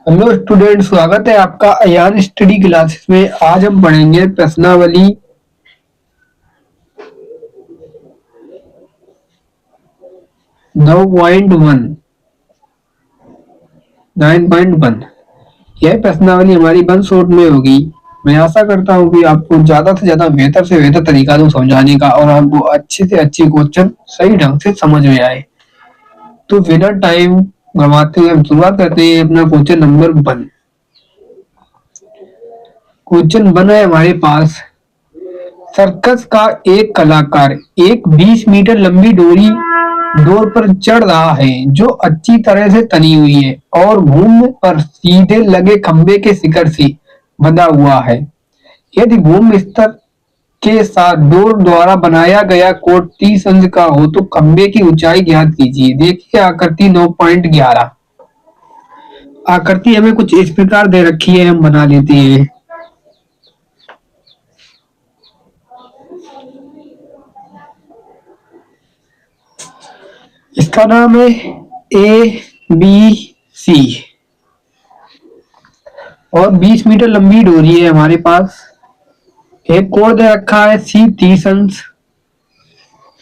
Hello student, स्वागत है आपका अयान स्टडी क्लासेस में। आज हम पढ़ेंगे प्रश्नावली 9.1 9.1। यह प्रश्नावली हमारी वन शॉट में होगी। मैं आशा करता हूँ कि आपको ज्यादा से बेहतर तरीका दूं समझाने का और आपको अच्छे से अच्छे क्वेश्चन सही ढंग से समझ में आए। तो बिना टाइम गंवाते हुए हम शुरुआत करते हैं अपना क्वेश्चन नंबर 1। क्वेश्चन 1 है हमारे पास। सर्कस का एक कलाकार एक 20 मीटर लंबी डोर पर चढ़ रहा है जो अच्छी तरह से तनी हुई है और भूमि पर सीधे लगे खंबे के शिखर से बंधा हुआ है। यदि भूमि स्तर के साथ डोर द्वारा बनाया गया कोण 30 अंश का हो तो खंबे की ऊंचाई ज्ञात कीजिए। देखिए आकृति 9.11। आकृति हमें कुछ इस प्रकार दे रखी है, हम बना लेते हैं। इसका नाम है ABC और 20 मीटर लंबी डोरी है हमारे पास। एक कोण दे रखा है C 30 अंश।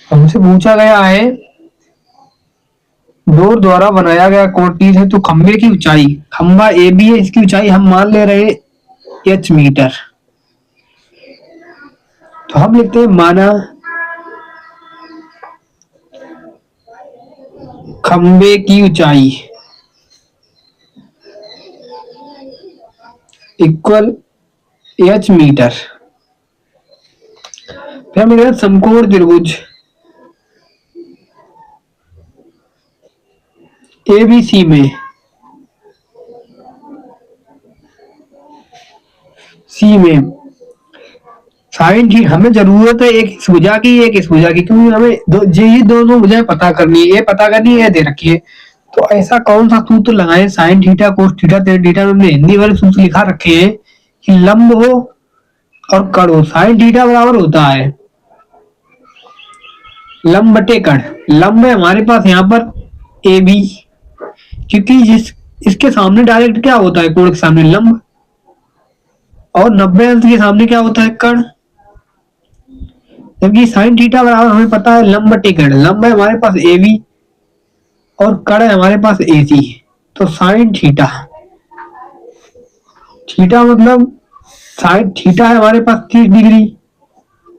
हमसे पूछा गया है डोर द्वारा बनाया गया कोण 30 है तो खंबे की ऊंचाई, खंबा AB है, इसकी ऊंचाई हम मान ले रहे H मीटर। तो हम लिखते हैं माना खंबे की ऊंचाई इक्वल H मीटर। फिर हम लिख रहे हैं समकोण त्रिभुज ABC में साइन थीटा, हमें जरूरत है एक इस भुजा की एक इस भुजा की, क्योंकि हमें ये दोनों भुजाएं पता करनी है, ये पता करनी है, ये दे रखी है। तो ऐसा कौन सा सूत्र लगाएं? Sine theta cos theta tan theta में हमने हिंदी वाले सूत्र लिखा रखे हैं कि लंब हो और कण हो। साइन थीटा बराबर होता है लंब बटे कण। लंब है हमारे पास यहाँ पर AB, क्योंकि इसके सामने डायरेक्ट क्या होता है, कोण के सामने लंब, और 90 अंश के सामने क्या होता है, कण। जबकि साइन थीटा बराबर हमें पता है लंब बटे कण। लंब है हमारे पास AB और कण है हमारे पास AC। तो साइन थीटा, थीटा मतलब साइन थीटा है हमारे पास 30 डिग्री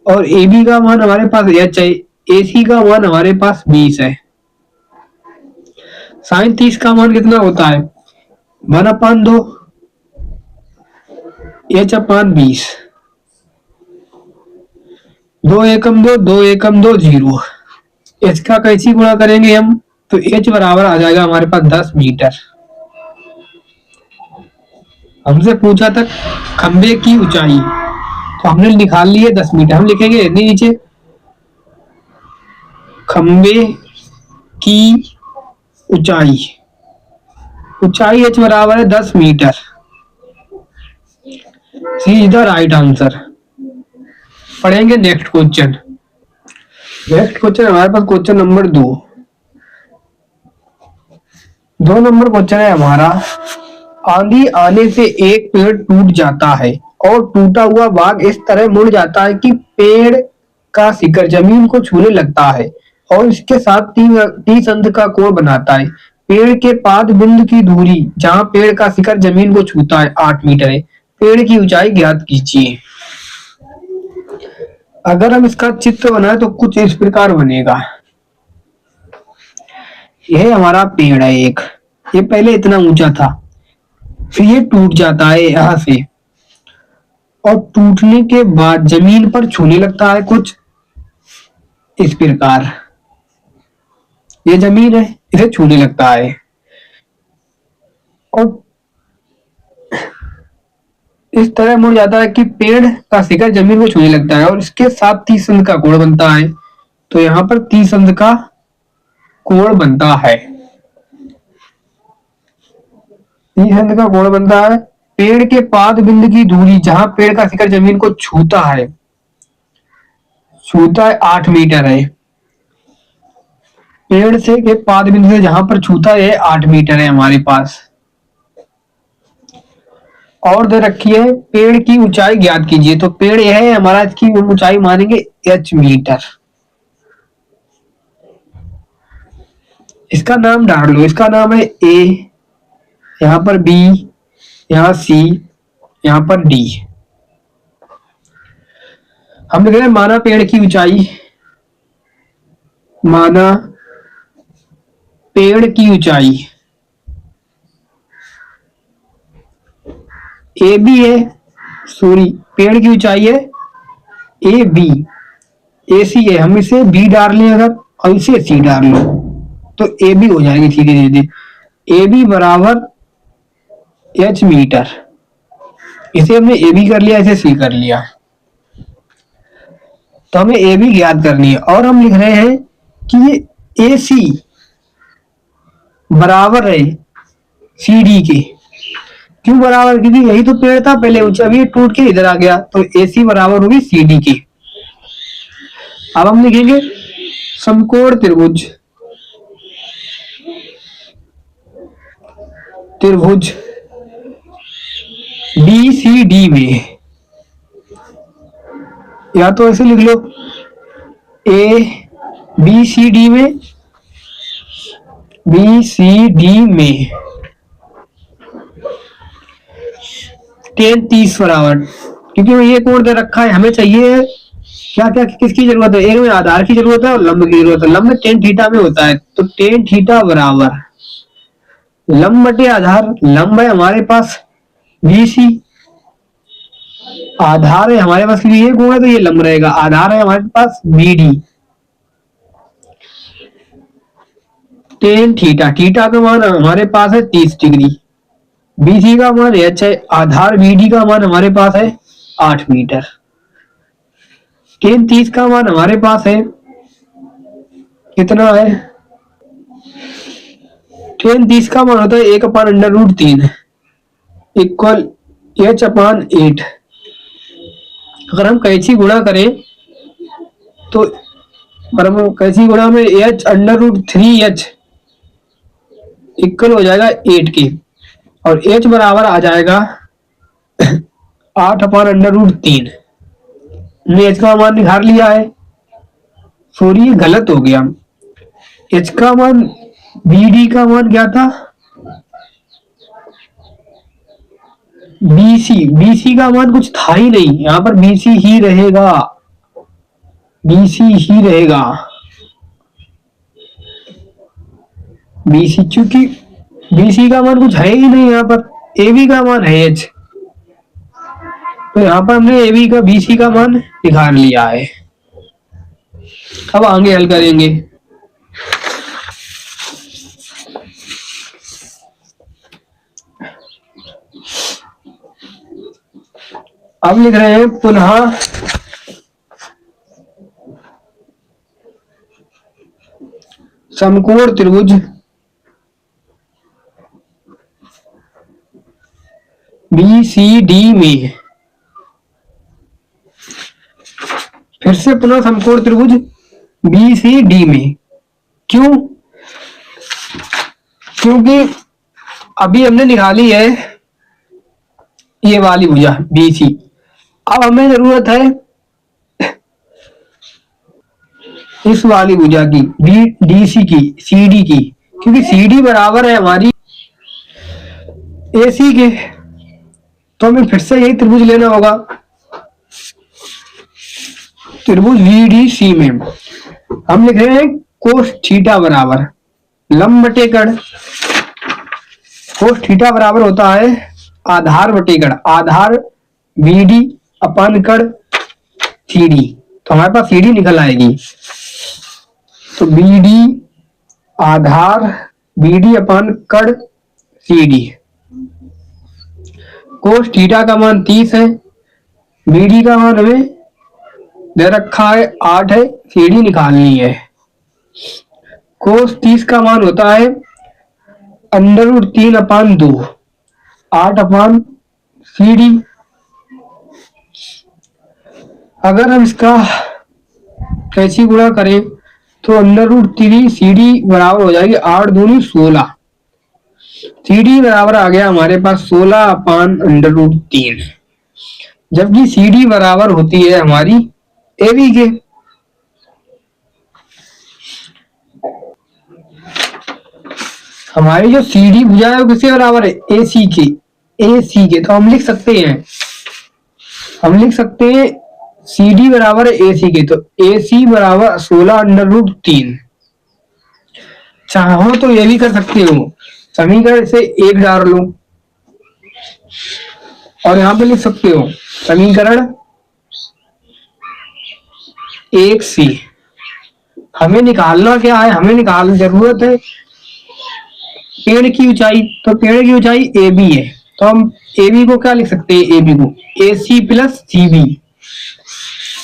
और AB का मान हमारे पास H है, AC का मान हमारे पास 20 है। साइन 30 का मान कितना होता है? 1/2 H/20। 2 एकम 2 2 एकम 2 0। H का कैसी गुणा करेंगे हम? तो H बराबर आ जाएगा हमारे पास 10 मीटर। हमसे पूछा था खंबे की ऊंचाई, तो हमने निकाल ली है 10 मीटर। हम लिखेंगे नीचे खंबे की ऊंचाई, ऊंचाई H बराबर है 10 metre. C is the right answer. पढ़ेंगे नेक्स्ट क्वेश्चन। नेक्स्ट क्वेश्चन हमारे पास क्वेश्चन नंबर 2 नंबर क्वेश्चन है हमारा। आंधी आने से एक पेड़ टूट जाता है और टूटा हुआ भाग इस तरह मुड़ जाता है कि पेड़ का शिखर जमीन को छूने लगता है और इसके साथ 30 अंश का कोण बनाता है। पेड़ के पाद बिंदु की दूरी जहां पेड़ का शिखर जमीन को छूता है 8 मीटर है। पेड़ की ऊंचाई ज्ञात कीजिए। अगर हम इसका चित्र बनाए तो कुछ इस प्रकार बनेगा। यह हमारा पेड़ है एक, ये पहले इतना ऊंचा था, फिर ये टूट जाता है यहां से और टूटने के बाद जमीन पर छूने लगता है कुछ इस प्रकार। ये जमीन है, इसे छूने लगता है और इस तरह मुड़ जाता है कि पेड़ का शिखर जमीन को छूने लगता है और इसके साथ 30 अंश का कोण बनता है। तो यहाँ पर 30 अंश का कोण बनता है। 30 अंश का कोण बनता है। पेड़ के पाद बिंदु की दूरी जहां पेड़ का शिखर जमीन को छूता है 8 मीटर है। पेड़ से के पाद बिंदु से जहां पर छूता है 8 मीटर है हमारे पास। और दे रखी है पेड़ की ऊंचाई ज्ञात कीजिए। तो पेड़ यह है हमारा, इसकी ऊंचाई मानेंगे h मीटर। इसका नाम डाल लो, इसका नाम है a, यहाँ पर b, यहाँ c, यहाँ पर d। हम लिख रहे हैं माना पेड़ की ऊंचाई, माना पेड़ की ऊंचाई ए बी है, सॉरी पेड़ की ऊंचाई है ए बी, ए सी है, हम इसे बी डाल लें अगर और इसे सी डाल लो तो ए बी हो जाएगी सीधे सीधे। ए बी बराबर h मीटर, इसे हमने ए बी कर लिया, इसे सी कर लिया। तो हमें ए बी ज्ञात करनी है और हम लिख रहे हैं कि ये ए सी बराबर है सी डी के। क्यों बराबर? क्योंकि यही तो पेड़ था पहले ऊंचा, अभी टूट के इधर आ गया, तो ए सी बराबर होगी सी डी के। अब हम लिखेंगे समकोण त्रिभुज, त्रिभुज डी सी डी में, या तो ऐसे लिख लो ए बी सी डी में, बी सी डी में tan 30 बराबर, क्योंकि ये कोण दे रखा है, हमें चाहिए क्या क्या किसकी जरूरत है, एक में आधार की जरूरत है और लंब की जरूरत है। लंब tan थीटा में होता है, तो tan थीटा बराबर लंब बटे आधार। लंब है हमारे पास BC, आधार है हमारे पास, ये कोण है तो ये लंब रहेगा, आधार है हमारे पास BD। tan थीटा, थीटा का मान हमारे पास है 30 डिग्री, BC का मान h है, आधार BD का मान हमारे पास है 8 मीटर। tan 30 का मान हमारे पास है कितना है, tan 30 का मान होता है 1/√3 इक्वल h/8। अगर हम कैंची गुणा करें तो कैंची गुणा में h√3h इक्वल हो जाएगा 8 के, और h बराबर आ जाएगा 8/√3। हमने h का मान निकाल लिया है, सॉरी ये गलत हो गया, h का मान BD का मान क्या था, BC का मान कुछ था ही नहीं, यहाँ पर BC ही रहेगा, BC ही रहेगा, BC, क्योंकि BC का मान कुछ है ही नहीं, यहाँ पर AB का मान है h, तो यहाँ पर हमने AB का BC का मान निकाल लिया है। अब आगे हल करेंगे। अब लिख रहे हैं पुनः समकोण त्रिभुज BCD में, फिर से पुनः समकोण त्रिभुज BCD में। क्यों? क्योंकि अभी हमने निकाली है ये वाली भुजा BC, अब हमें जरूरत है इस वाली भुजा की BDC की, CD की, क्योंकि CD बराबर है हमारी AC के, तो हमें फिर से यही त्रिभुज लेना होगा। त्रिभुज VDC में हम लिख रहे हैं कोस थीटा बराबर लंब बटे कण, कोस थीटा बराबर होता है आधार बटे कण, आधार BD अपन कण CD, तो हमारे पास CD निकल आएगी, तो BD आधार BD अपन कण CD। कोस थीटा का मान 30 है, BD का मान हमें दे रखा है 8 है, CD निकालनी है। कोस 30 का मान होता है √3/2, 8/CD। अगर हम इसका कैंची गुणा करें तो √3 CD बराबर हो जाएगी 8 दूनी 16, सी डी बराबर आ गया हमारे पास 16/√3, जबकि सी डी बराबर होती है हमारी ए बी के। हमारी जो सी डी भुजा है वो किसके बराबर है? ए सी के। ए सी के तो हम लिख सकते हैं, सी डी बराबर है ए सी के, तो ए सी बराबर 16/√3। चाहो तो ये भी कर सकते हो, समीकरण से एक डाल लो और यहां पे लिख सकते हो समीकरण 1 से। हमें निकालना क्या है? हमें निकालने जरूरत है पेड़ की ऊंचाई, तो पेड़ की ऊंचाई ए बी है, तो हम ए बी को क्या लिख सकते हैं? ए बी को ए सी प्लस सी बी,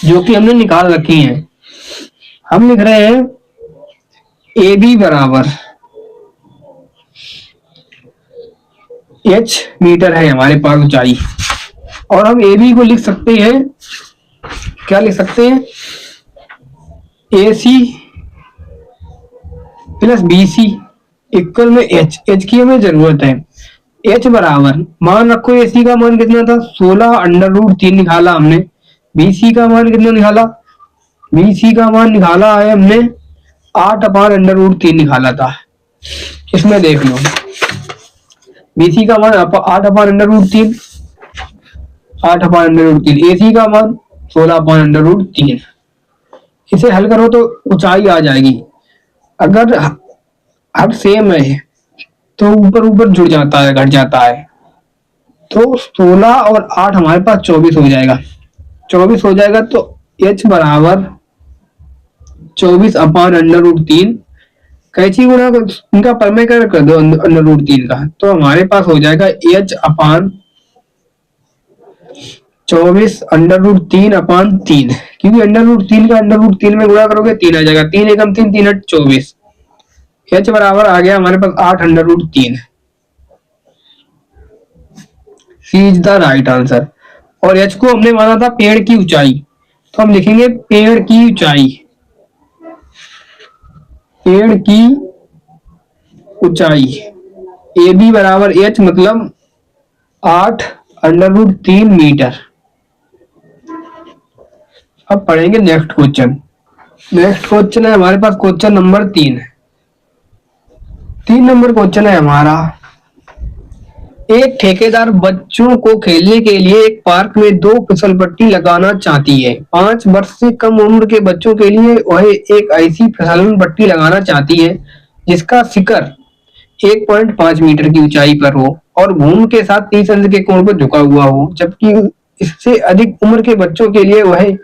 जो कि हमने निकाल रखी है। हम लिख रहे हैं ए बी बराबर h मीटर है हमारे पास ऊंचाई, और हम ए बी को लिख सकते हैं, क्या लिख सकते हैं? A C plus B C equal में एच की हमें जरूरत है। एच बराबर मान रखो ए सी का मान कितना था? 16/√3 निकाला हमने। बी सी का मान कितना निकाला? बी सी का मान निकाला है हमने 8/√3 निकाला था। इसमें देख लो बी सी का मान 8/√3, 8/√3, ए सी का मान 16/√3। इसे हल करो तो ऊंचाई आ जाएगी। अगर हर सेम है तो ऊपर ऊपर जुड़ जाता है, घट जाता है, तो 16 और 8 हमारे पास 24 हो जाएगा। 24 हो जाएगा तो h बराबर 24/√3। कैची गुणा इनका परमेकरण कर दो √3 का, तो हमारे पास हो जाएगा h/24/√3/3, क्योंकि √3 का √3 में गुणा करोगे 3 आ जाएगा। 3 एकम 3, 3 8 24। h बराबर आ गया हमारे पास 8/√3। सी इज द राइट आंसर। और h को हमने माना था पेड़ की ऊंचाई, तो हम लिखेंगे पेड़ की ऊंचाई, पेड़ की ऊंचाई ए बी बराबर h मतलब 8/√3 मीटर। अब पढ़ेंगे नेक्स्ट क्वेश्चन। नेक्स्ट क्वेश्चन है हमारे पास क्वेश्चन नंबर 3। 3 नंबर क्वेश्चन है हमारा, एक ठेकेदार बच्चों को खेलने के लिए एक पार्क में 2 फिसल पट्टी लगाना चाहती है। 5 वर्ष से कम उम्र के बच्चों के लिए वह एक ऐसी फिसलन पट्टी लगाना चाहती है जिसका शिखर 1.5 मीटर की ऊंचाई पर हो और भूमि के साथ 30 अंश के कोण पर झुका हुआ हो, जबकि इससे अधिक उम्र के बच्चों के लिए वह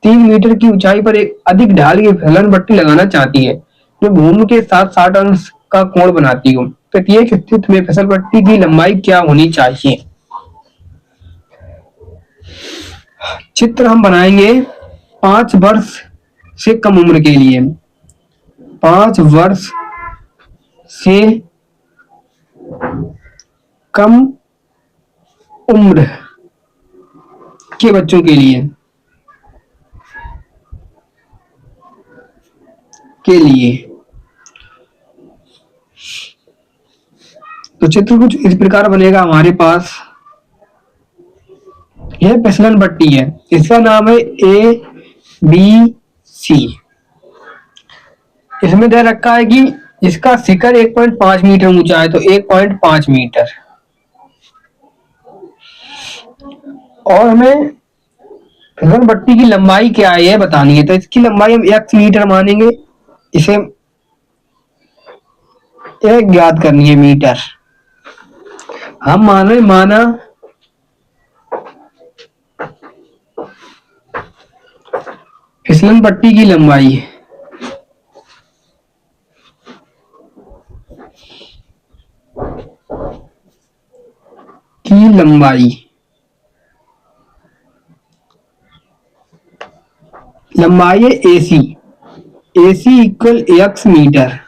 3 मीटर की ऊंचाई पर एक अधिक ढाल की फिसलन पट्टी लगाना चाहती है जो भूमि के साथ 60 अंश का कोण बनाती हो। प्रत्येक स्थिति में फिसल पट्टी की लंबाई क्या होनी चाहिए? चित्र हम बनाएंगे 5 वर्ष से कम उम्र के लिए। 5 वर्ष से कम उम्र के बच्चों के लिए तो चित्र कुछ इस प्रकार बनेगा हमारे पास। यह फिसलन पट्टी है, इसका नाम है ए बी सी। इसमें दे रखा है कि इसका शिखर 1.5 मीटर ऊंचा है, तो 1.5 मीटर, और हमें फिसलन पट्टी की लंबाई क्या है यह बतानी है। तो इसकी लंबाई हम x मीटर मानेंगे, इसे एक ज्ञात करनी है मीटर। हम माना फिसलन पट्टी की लंबाई लंबाई है AC इक्वल x मीटर।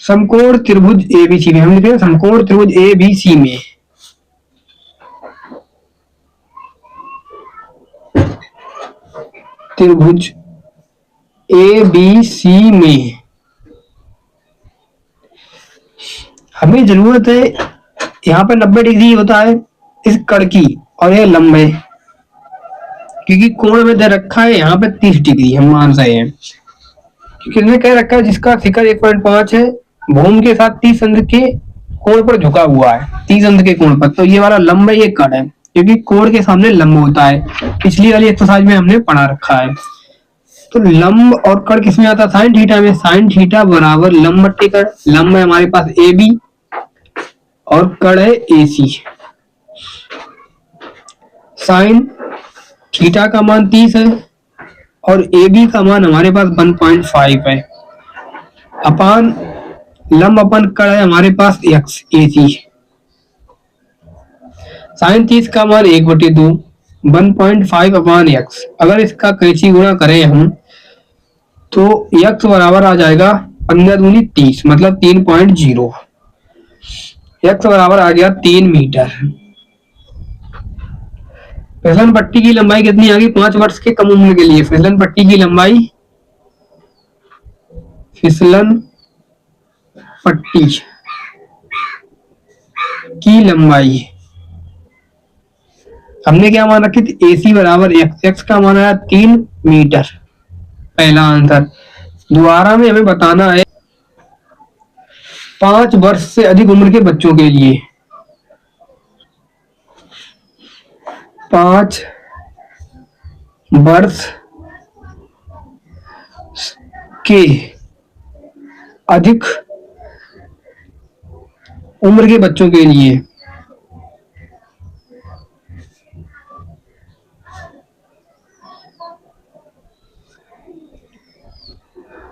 समकोण त्रिभुज ABC में हम लिख रहे हैं समकोण त्रिभुज ABC में त्रिभुज ABC में हमें जरूरत है यहाँ पे 90 डिग्री होता है इस कड़ की और ये लंबे, क्योंकि कोण में दे रखा है यहाँ पे 30 डिग्री हम मान रहे हैं, क्योंकि इसने कह रखा है जिसका शिखर 1.5 है भूमि के साथ 30 अंश के कोण पर झुका हुआ है, 30 अंश के कोण पर, तो ये वाला लंब ये कड़ है क्योंकि कोण के सामने लंब होता है, पिछली वाली एक्सरसाइज में हमने पढ़ा रखा है। तो लंब और कड़ किसमें आता है, साइन थीटा में। साइन थीटा बराबर लंब बट्टे कड़, लंब है हमारे पास ए बी और कड़ है ए सी। साइन थीटा का मान 30 है और ए बी का मान हमारे पास 1.5 है, अपान लंब अपन कड़ है हमारे पास एक्स ए सी। साइन 30 का मान 1/2 1.5 अपान एक्स, अगर इसका कैंची गुणा करें हम तो एक्स बराबर आ जाएगा 15 दूनी 30 मतलब 3.0, एक्स बराबर आ गया 3 मीटर। फिसलन पट्टी की लंबाई कितनी आ गई, 5 वर्ष के कम उम्र के लिए फिसलन पट्टी की लंबाई, फिसलन पट्टी की लंबाई हमने क्या मान रखी थी, AC बराबर एक्स, एक्स का मान आया 3 मीटर, पहला आंसर। दोबारा में हमें बताना है 5 वर्ष से अधिक उम्र के बच्चों के लिए, 5 वर्ष के अधिक उम्र के बच्चों के लिए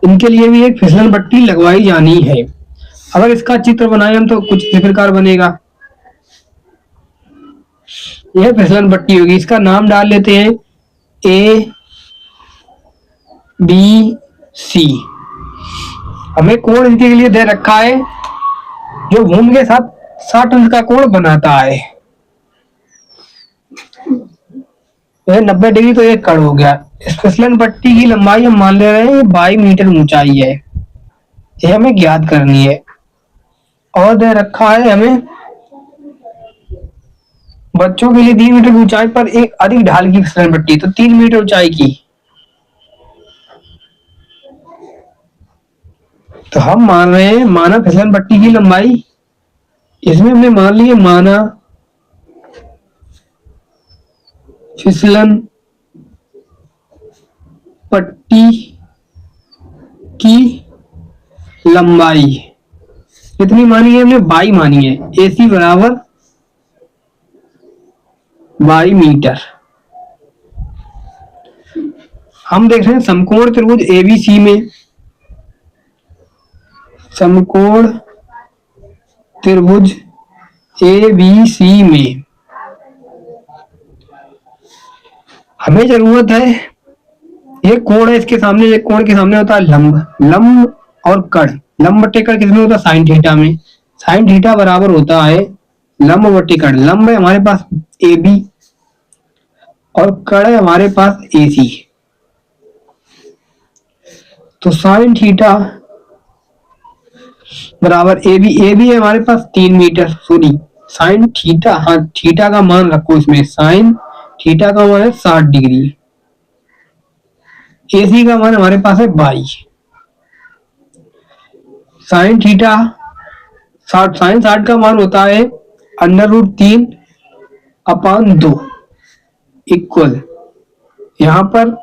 इनके लिए भी एक फिसलन पट्टी लगवाई जानी है। अगर इसका चित्र बनाए हम तो कुछ इस प्रकार बनेगा, यह फिसलन पट्टी होगी, इसका नाम डाल लेते हैं ए बी सी। हमें कोण इनके लिए दे रखा है जो भूमि के साथ 60 अंश का कोण बनाता है, यह 90 डिग्री, तो ये कड़ हो गया। इस फिसलन पट्टी की लंबाई हम मान ले रहे हैं 22 मीटर ऊंचाई है, यह हमें ज्ञात करनी है। और दे रखा है हमें बच्चों के लिए 3 मीटर ऊंचाई पर एक अधिक ढाल की फिसलन पट्टी, तो 3 मीटर ऊंचाई की, तो हम मान रहे हैं माना फिसलन पट्टी की लंबाई, इसमें हमने मान ली है माना फिसलन पट्टी की लंबाई कितनी मानी है हमने, 22 मानी है, AC बराबर 22 मीटर। हम देख रहे हैं समकोण त्रिभुज ABC में, समकोण त्रिभुज ABC में हमें जरूरत है, ये कोण है इसके सामने, ये कोण के सामने होता है लंब, लंब और कड़, लंब बट्टे कड़ किसमें होता है, साइन थीटा में। साइन थीटा बराबर होता है लंब बट्टे कड़, लंब है हमारे पास AB और कड़ है हमारे पास AC, तो साइन थीटा बराबर AB, AB है हमारे पास 3 मीटर, सॉरी साइन थीटा, हाँ थीटा का मान रखो इसमें, साइन थीटा का मान है 60 डिग्री, AC का मान हमारे पास है 22, साइन थीटा 60, साइन 60 का मान होता है √3 अपान 2 इक्वल, यहाँ पर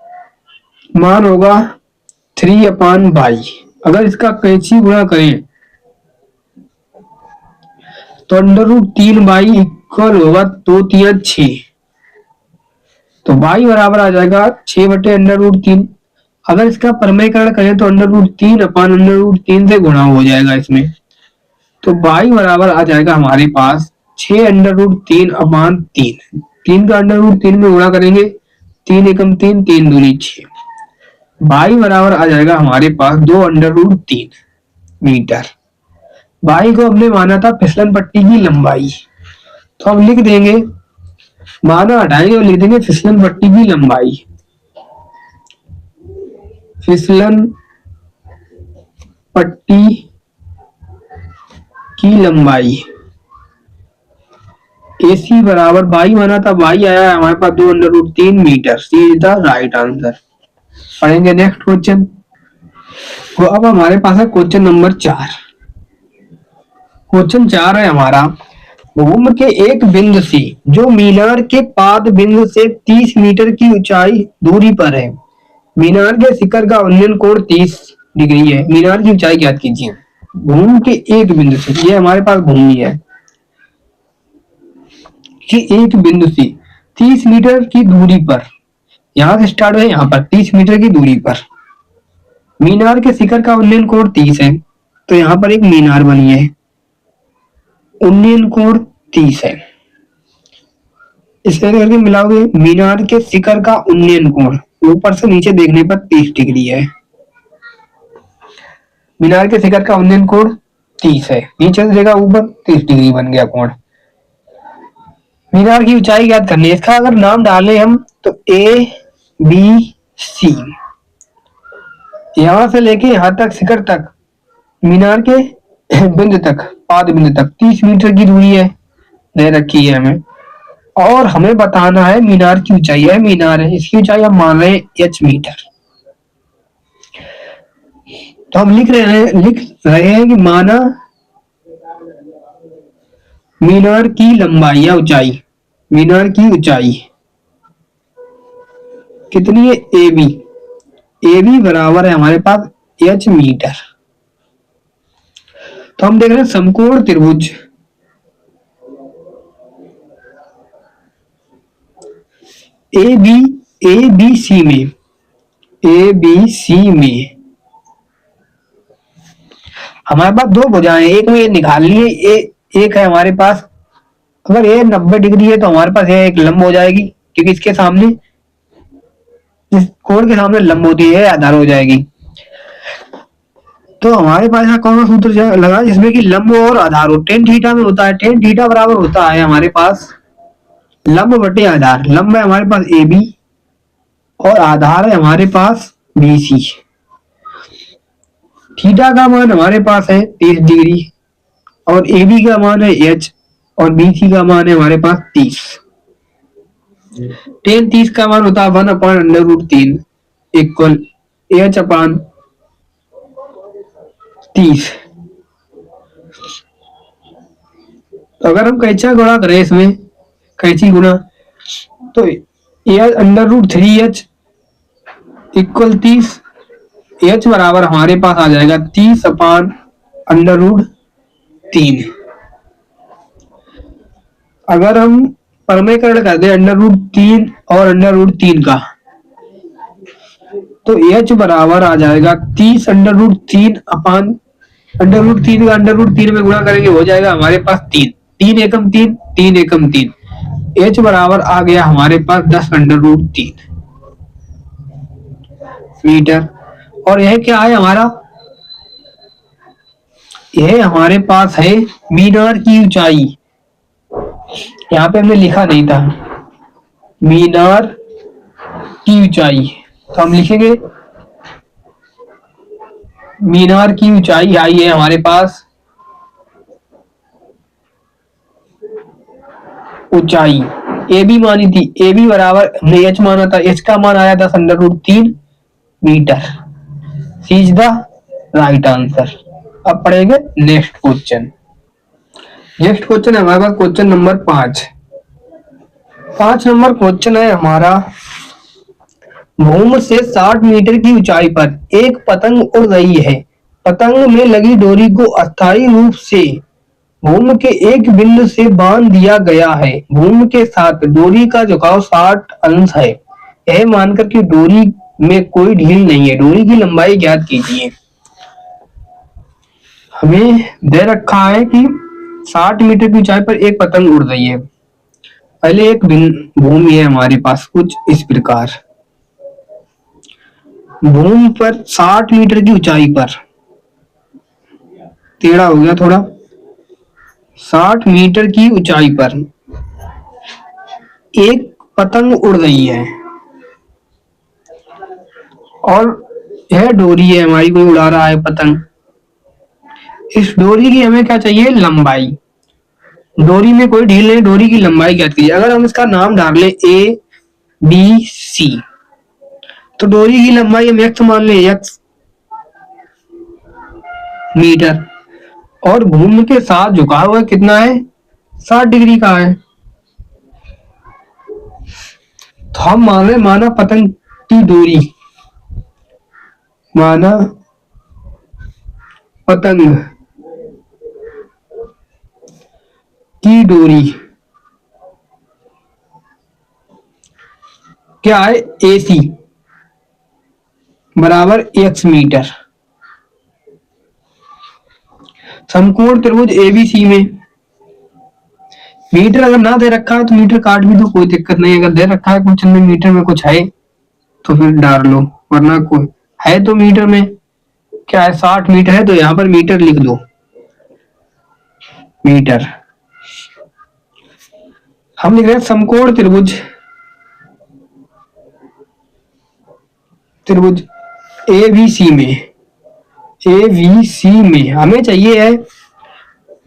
मान होगा 3 अपान 22। अगर इसका कैंची गुणा करें तो √3 इक्वल होगा 2 3 6, तो y बराबर आ जाएगा 6/√3। अगर इसका परमेयकरण करें तो √3 अपान √3 से गुणा हो जाएगा इसमें, तो y बराबर आ जाएगा हमारे पास 6√3 अपान 3, 3 का √3 में गुणा करेंगे, 3 एकम 3 3 दूनी 6, y बराबर आ जाएगा हमारे पास 2√3 मीटर। y को हमने माना था फिसलन पट्टी की लंबाई, तो हम लिख देंगे, माना हटाएंगे और लिख देंगे फिसलन पट्टी की लंबाई, फिसलन पट्टी की लंबाई, AC बराबर बाई माना था, बाई आया हमारे पास 2√3 metre. C is the right answer. पढ़ेंगे नेक्स्ट क्वेश्चन। तो अब हमारे पास है क्वेश्चन नंबर 4। क्वेश्चन 4 है हमारा, भूमि के एक बिंदु से जो मीनार के पाद बिंदु से 30 मीटर की ऊंचाई दूरी पर है, मीनार के शिखर का उन्नयन कोण 30 डिग्री है। मीनार की ऊंचाई ज्ञात कीजिए। भूमि के एक बिंदु से, ये हमारे पास भूमि है कि एक बिंदु से 30 मीटर की दूरी पर, यहां से स्टार्ट है, यहां पर 30 मीटर की दूरी पर मीनार के शिखर का उन्नयन कोण 30 है। तो यहां पर एक मीनार बनी है, उन्नयन कोण 30 है। इससे करके मिलाओगे, मीनार के शिखर का उन्नयन कोण ऊपर से नीचे देखने पर 30 डिग्री है। मीनार के शिखर का उन्नयन कोण 30 है, नीचे से देखा ऊपर 30 डिग्री बन गया कोण। मीनार की ऊंचाई ज्ञात करनी है। इसका अगर नाम डालें हम तो ABC, यहां से लेके यहां तक शिखर तक, मीनार के बिंदु तक, पाद बिंदु तक 30 मीटर की दूरी है, दे रखी है हमें। और हमें बताना है मीनार की ऊंचाई है, मीनार है, इसकी ऊंचाई हम मान रहे हैं H मीटर। तो हम लिख रहे हैं कि माना मीनार की लंबाई या ऊंचाई, मीनार की ऊंचाई कितनी है, AB बराबर है हमारे पास H मीटर। तो हम देख रहे हैं समकोण त्रिभुज ABC में हमारे पास दो भुजाएं, एक में ये निकालनी है, एक है हमारे पास, अगर ये 90 डिग्री है तो हमारे पास ये एक लंब हो जाएगी, क्योंकि इसके सामने, इस कोण के सामने लंब होती है, आधार हो जाएगी। तो हमारे पास यहाँ कौन सा सूत्र लगा जिसमें कि लंब और आधार हो, टेन थीटा में होता है। टेन थीटा बराबर होता है हमारे पास लंब बटे आधार। लंब है हमारे पास AB और आधार है हमारे पास BC। थीटा का मान हमारे पास है 30 डिग्री और AB का मान है H और BC का मान है हमारे पास 30। टेन 30 का मान होता है 1/√3 इक्वल H/30। तो अगर हम कैंचा गुणा करें, इसमें कैंची गुणा, तो H/3H इक्वल 30। H बराबर हमारे पास आ जाएगा 30/√3। अगर हम परमेकरण कर दे √3 और √3 का, तो H बराबर आ जाएगा 30/√3 अपान √3 का √3 में गुणा करेंगे, हो जाएगा हमारे पास 3, 3 एकम 3, 3 एकम 3। H बराबर आ गया हमारे पास 10/√3 मीटर। और यह क्या है हमारा, यह हमारे पास है मीनार की ऊंचाई। यहाँ पे हमने लिखा नहीं था मीनार की ऊंचाई, तो हम लिखेंगे मीनार की ऊंचाई आई है हमारे पास, ऊंचाई AB मानी थी, AB बराबर हमने H माना था, H का मान आया 10/√3 metre. C is the right answer. अब पढ़ेंगे नेक्स्ट क्वेश्चन। नेक्स्ट क्वेश्चन है हमारे पास क्वेश्चन नंबर 5। 5 नंबर क्वेश्चन है हमारा, भूमि से 60 मीटर की ऊंचाई पर एक पतंग उड़ रही है। पतंग में लगी डोरी को अस्थायी रूप से भूमि के एक बिंदु से बांध दिया गया है। भूमि के साथ डोरी का झुकाव 60 अंश है। यह मानकर कि डोरी में कोई ढील नहीं है। डोरी की लंबाई ज्ञात कीजिए। हमें दे रखा है कि 60 मीटर की ऊंचाई पर एक पतंग उड़ रही है। पहले एक भूमि है हमारे पास कुछ इस प्रकार, भूमि पर 60 मीटर की ऊंचाई पर, टेढ़ा हो गया थोड़ा, 60 मीटर की ऊंचाई पर एक पतंग उड़ रही है और यह डोरी है हमारी, कोई उड़ा रहा है पतंग। इस डोरी की हमें क्या चाहिए, लंबाई। डोरी में कोई ढील नहीं, डोरी की लंबाई क्या चाहिए। अगर हम इसका नाम डाल ले ABC, तो डोरी की लंबाई हम x मान ले, x मीटर, और घूम के साथ झुका हुआ कितना है, 60 डिग्री का है। तो हम माना पतंग की दूरी, माना पतंग की दूरी क्या है, AC बराबर x मीटर। समकोण त्रिभुज ABC में मीटर अगर ना दे रखा है तो मीटर काट भी दो, कोई दिक्कत नहीं। अगर दे रखा है क्वेश्चन में मीटर में कुछ है तो फिर डाल लो, वरना कोई है तो मीटर में क्या है, 60 मीटर है तो यहाँ पर मीटर लिख दो, मीटर। हम लिख रहे हैं समकोण त्रिभुज ABC में हमें चाहिए है,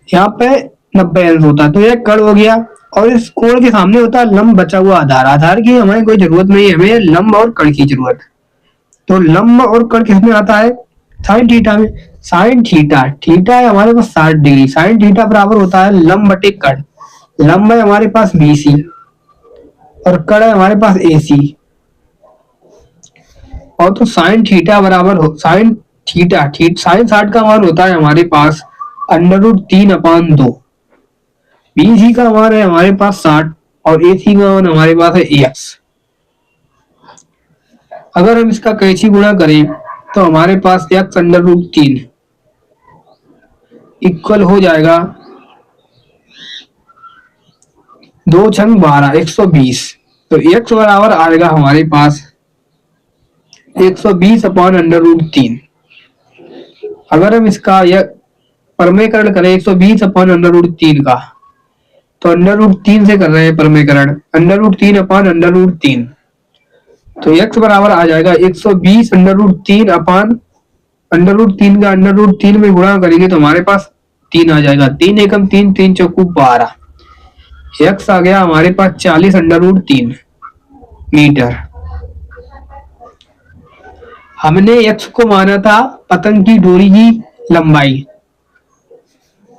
यहाँ पे 90 अंश होता है तो यह कर्ण हो गया, और इस कोण के सामने होता है लंब बचा हुआ आधार। आधार की हमें कोई जरूरत नहीं, हमें लंब और कर्ण की जरूरत। तो लंब और कर्ण किसमें आता है, साइन थीटा में। साइन थीटा, थीटा है हमारे पास 60 डिग्री, साइन थीटा बराबर होता है लंब बटे कर्ण। लंब है हमारे पास BC और कर्ण है हमारे पास AC, और तो साइन थीटा बराबर हो, साइन 60 का मान होता है हमारे पास √3/2। BC का मान है हमारे पास 60 और AC का मान हमारे पास है x। अगर हम इसका कैंची गुणा करें तो हमारे पास x √3 इक्वल हो जाएगा 2 छंग 12, 120। तो x बराबर आएगा हमारे पास 120/√3। अगर हम इसका यह परमेकरण करें 120/√3 का, तो √3 से कर रहे हैं परमेकरण, √3/√3, तो x बराबर आ जाएगा 120/√3 √3 का √3 में गुणा करेंगे तो हमारे पास 3 आ जाएगा। 3 एकम 3, 3 चौकू 12, x आ गया हमारे पास 40/√3 मीटर। हमने x को माना था पतंग की डोरी की लंबाई,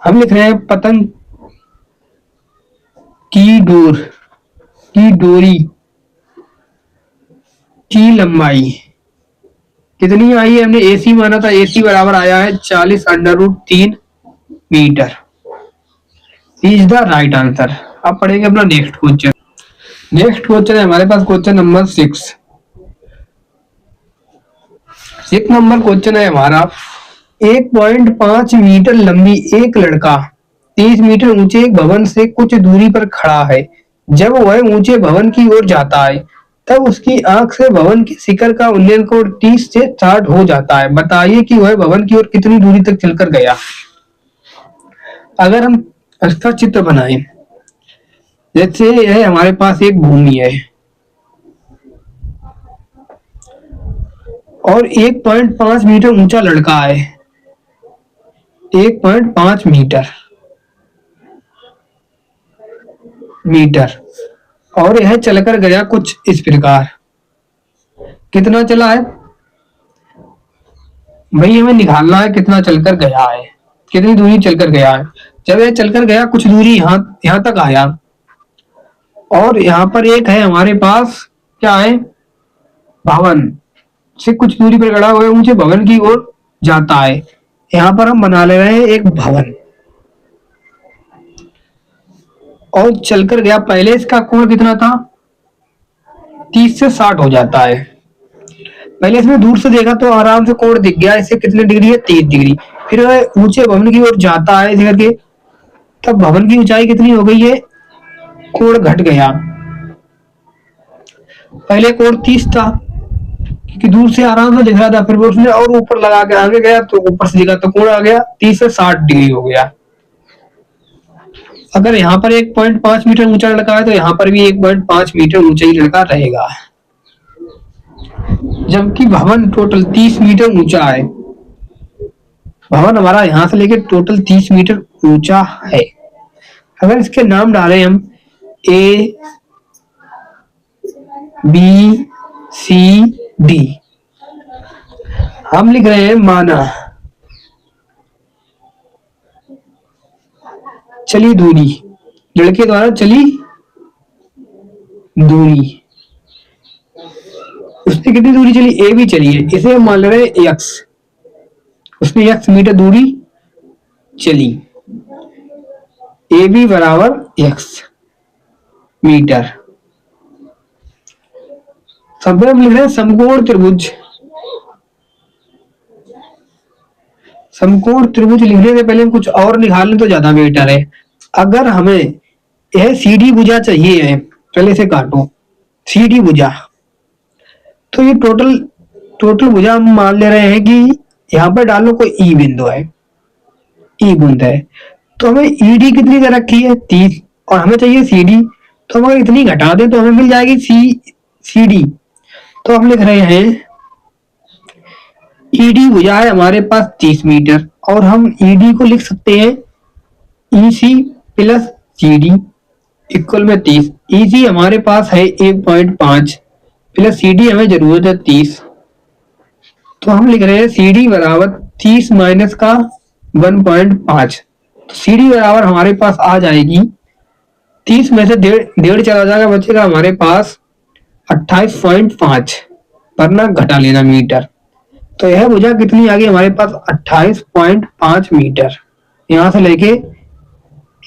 हम लिख रहे हैं पतंग की डोरी की लंबाई कितनी आई है, हमने AC माना था, AC बराबर आया है 40/√3 metre. Is the right answer. अब पढ़ेंगे अपना नेक्स्ट क्वेश्चन। नेक्स्ट क्वेश्चन है हमारे पास क्वेश्चन नंबर 6 नंबर क्वेश्चन है हमारा, 1.5 मीटर लंबी एक लड़का 30 मीटर ऊंचे एक भवन से कुछ दूरी पर खड़ा है। जब वह ऊंचे भवन की ओर जाता है तब उसकी आंख से भवन की शिखर का उन्नयन कोण 30 से 60 हो जाता है। बताइए कि वह भवन की ओर कितनी दूरी तक चलकर गया। अगर हम इसका चित्र बनाएं, जैसे यह हमारे पास एक भूमि है और 1.5 मीटर ऊंचा लड़का है, 1.5 मीटर, और यह चलकर गया कुछ इस प्रकार। कितना चला है भाई, हमें निकालना है कितना चलकर गया है, कितनी दूरी चलकर गया है। जब यह चलकर गया कुछ दूरी यहाँ तक आया, और यहाँ पर एक है हमारे पास क्या है, भवन से कुछ दूरी पर खड़ा हुआ ऊंचे भवन की ओर जाता है। यहाँ पर हम बना ले रहे हैं एक भवन, और चलकर गया। पहले इसका कोण कितना था, 30 से 60 हो जाता है। पहले इसमें दूर से देखा तो आराम से कोण दिख गया, इसे कितने डिग्री है, 30 डिग्री। फिर वह ऊंचे भवन की ओर जाता है इसे करके, तब भवन की ऊंचाई कितनी हो गई है, कोण घट गया। पहले कोण 30 था क्योंकि दूर से आराम से दिख रहा था, फिर उसने और ऊपर लगा के आगे गया तो ऊपर से दिखा तो कोण आ गया 30 से 60 डिग्री हो गया। अगर यहाँ पर 1.5 मीटर ऊंचा लड़का है तो यहाँ पर भी 1.5 मीटर ऊंचा ही लड़का रहेगा, जबकि भवन टोटल 30 मीटर ऊंचा है। भवन हमारा यहाँ से लेके टोटल 30 मीटर ऊंचा है। अगर इसके नाम डालें हम ए बी सी डी, हम लिख रहे हैं माना चली दूरी, लड़के द्वारा चली दूरी, उसने कितनी दूरी चली, ए भी चली है, इसे हम मान ले रहे हैं एक्स, उसने एक्स मीटर दूरी चली, ए बी बराबर एक्स मीटर। सब हम लिख रहे हैं समकोण त्रिभुज। समकोण त्रिभुज लिखने से पहले हम कुछ और निकाल लें तो ज्यादा बेटर है। अगर हमें यह सीडी भुजा चाहिए है, पहले से काटो सीडी भुजा, तो ये टोटल भुजा हम मान ले रहे हैं कि यहाँ पर डाल लो कोई ई बिंदु है, ई बिंदु है, तो हमें ईडी कितनी दे रखी है 30, और हमें चाहिए सीडी, तो हम अगर इतनी घटा दें तो हमें मिल जाएगी सीडी। तो हम लिख रहे हैं ईडी भुजा है हमारे पास 30 मीटर, और हम ईडी को लिख सकते हैं ईसी प्लस सीडी इक्वल में 30। ईसी हमारे पास है 1.5 प्लस सीडी हमें जरूरत है 30, तो हम लिख रहे हैं सीडी बराबर 30 माइनस का 1.5, तो सीडी बराबर हमारे पास आ जाएगी 30 में से डेढ़ चला जाएगा, बचेगा हमारे पास 28.5, वरना घटा लेना मीटर। तो यह भुजा कितनी आ गई हमारे पास 28.5 मीटर, यहां से लेके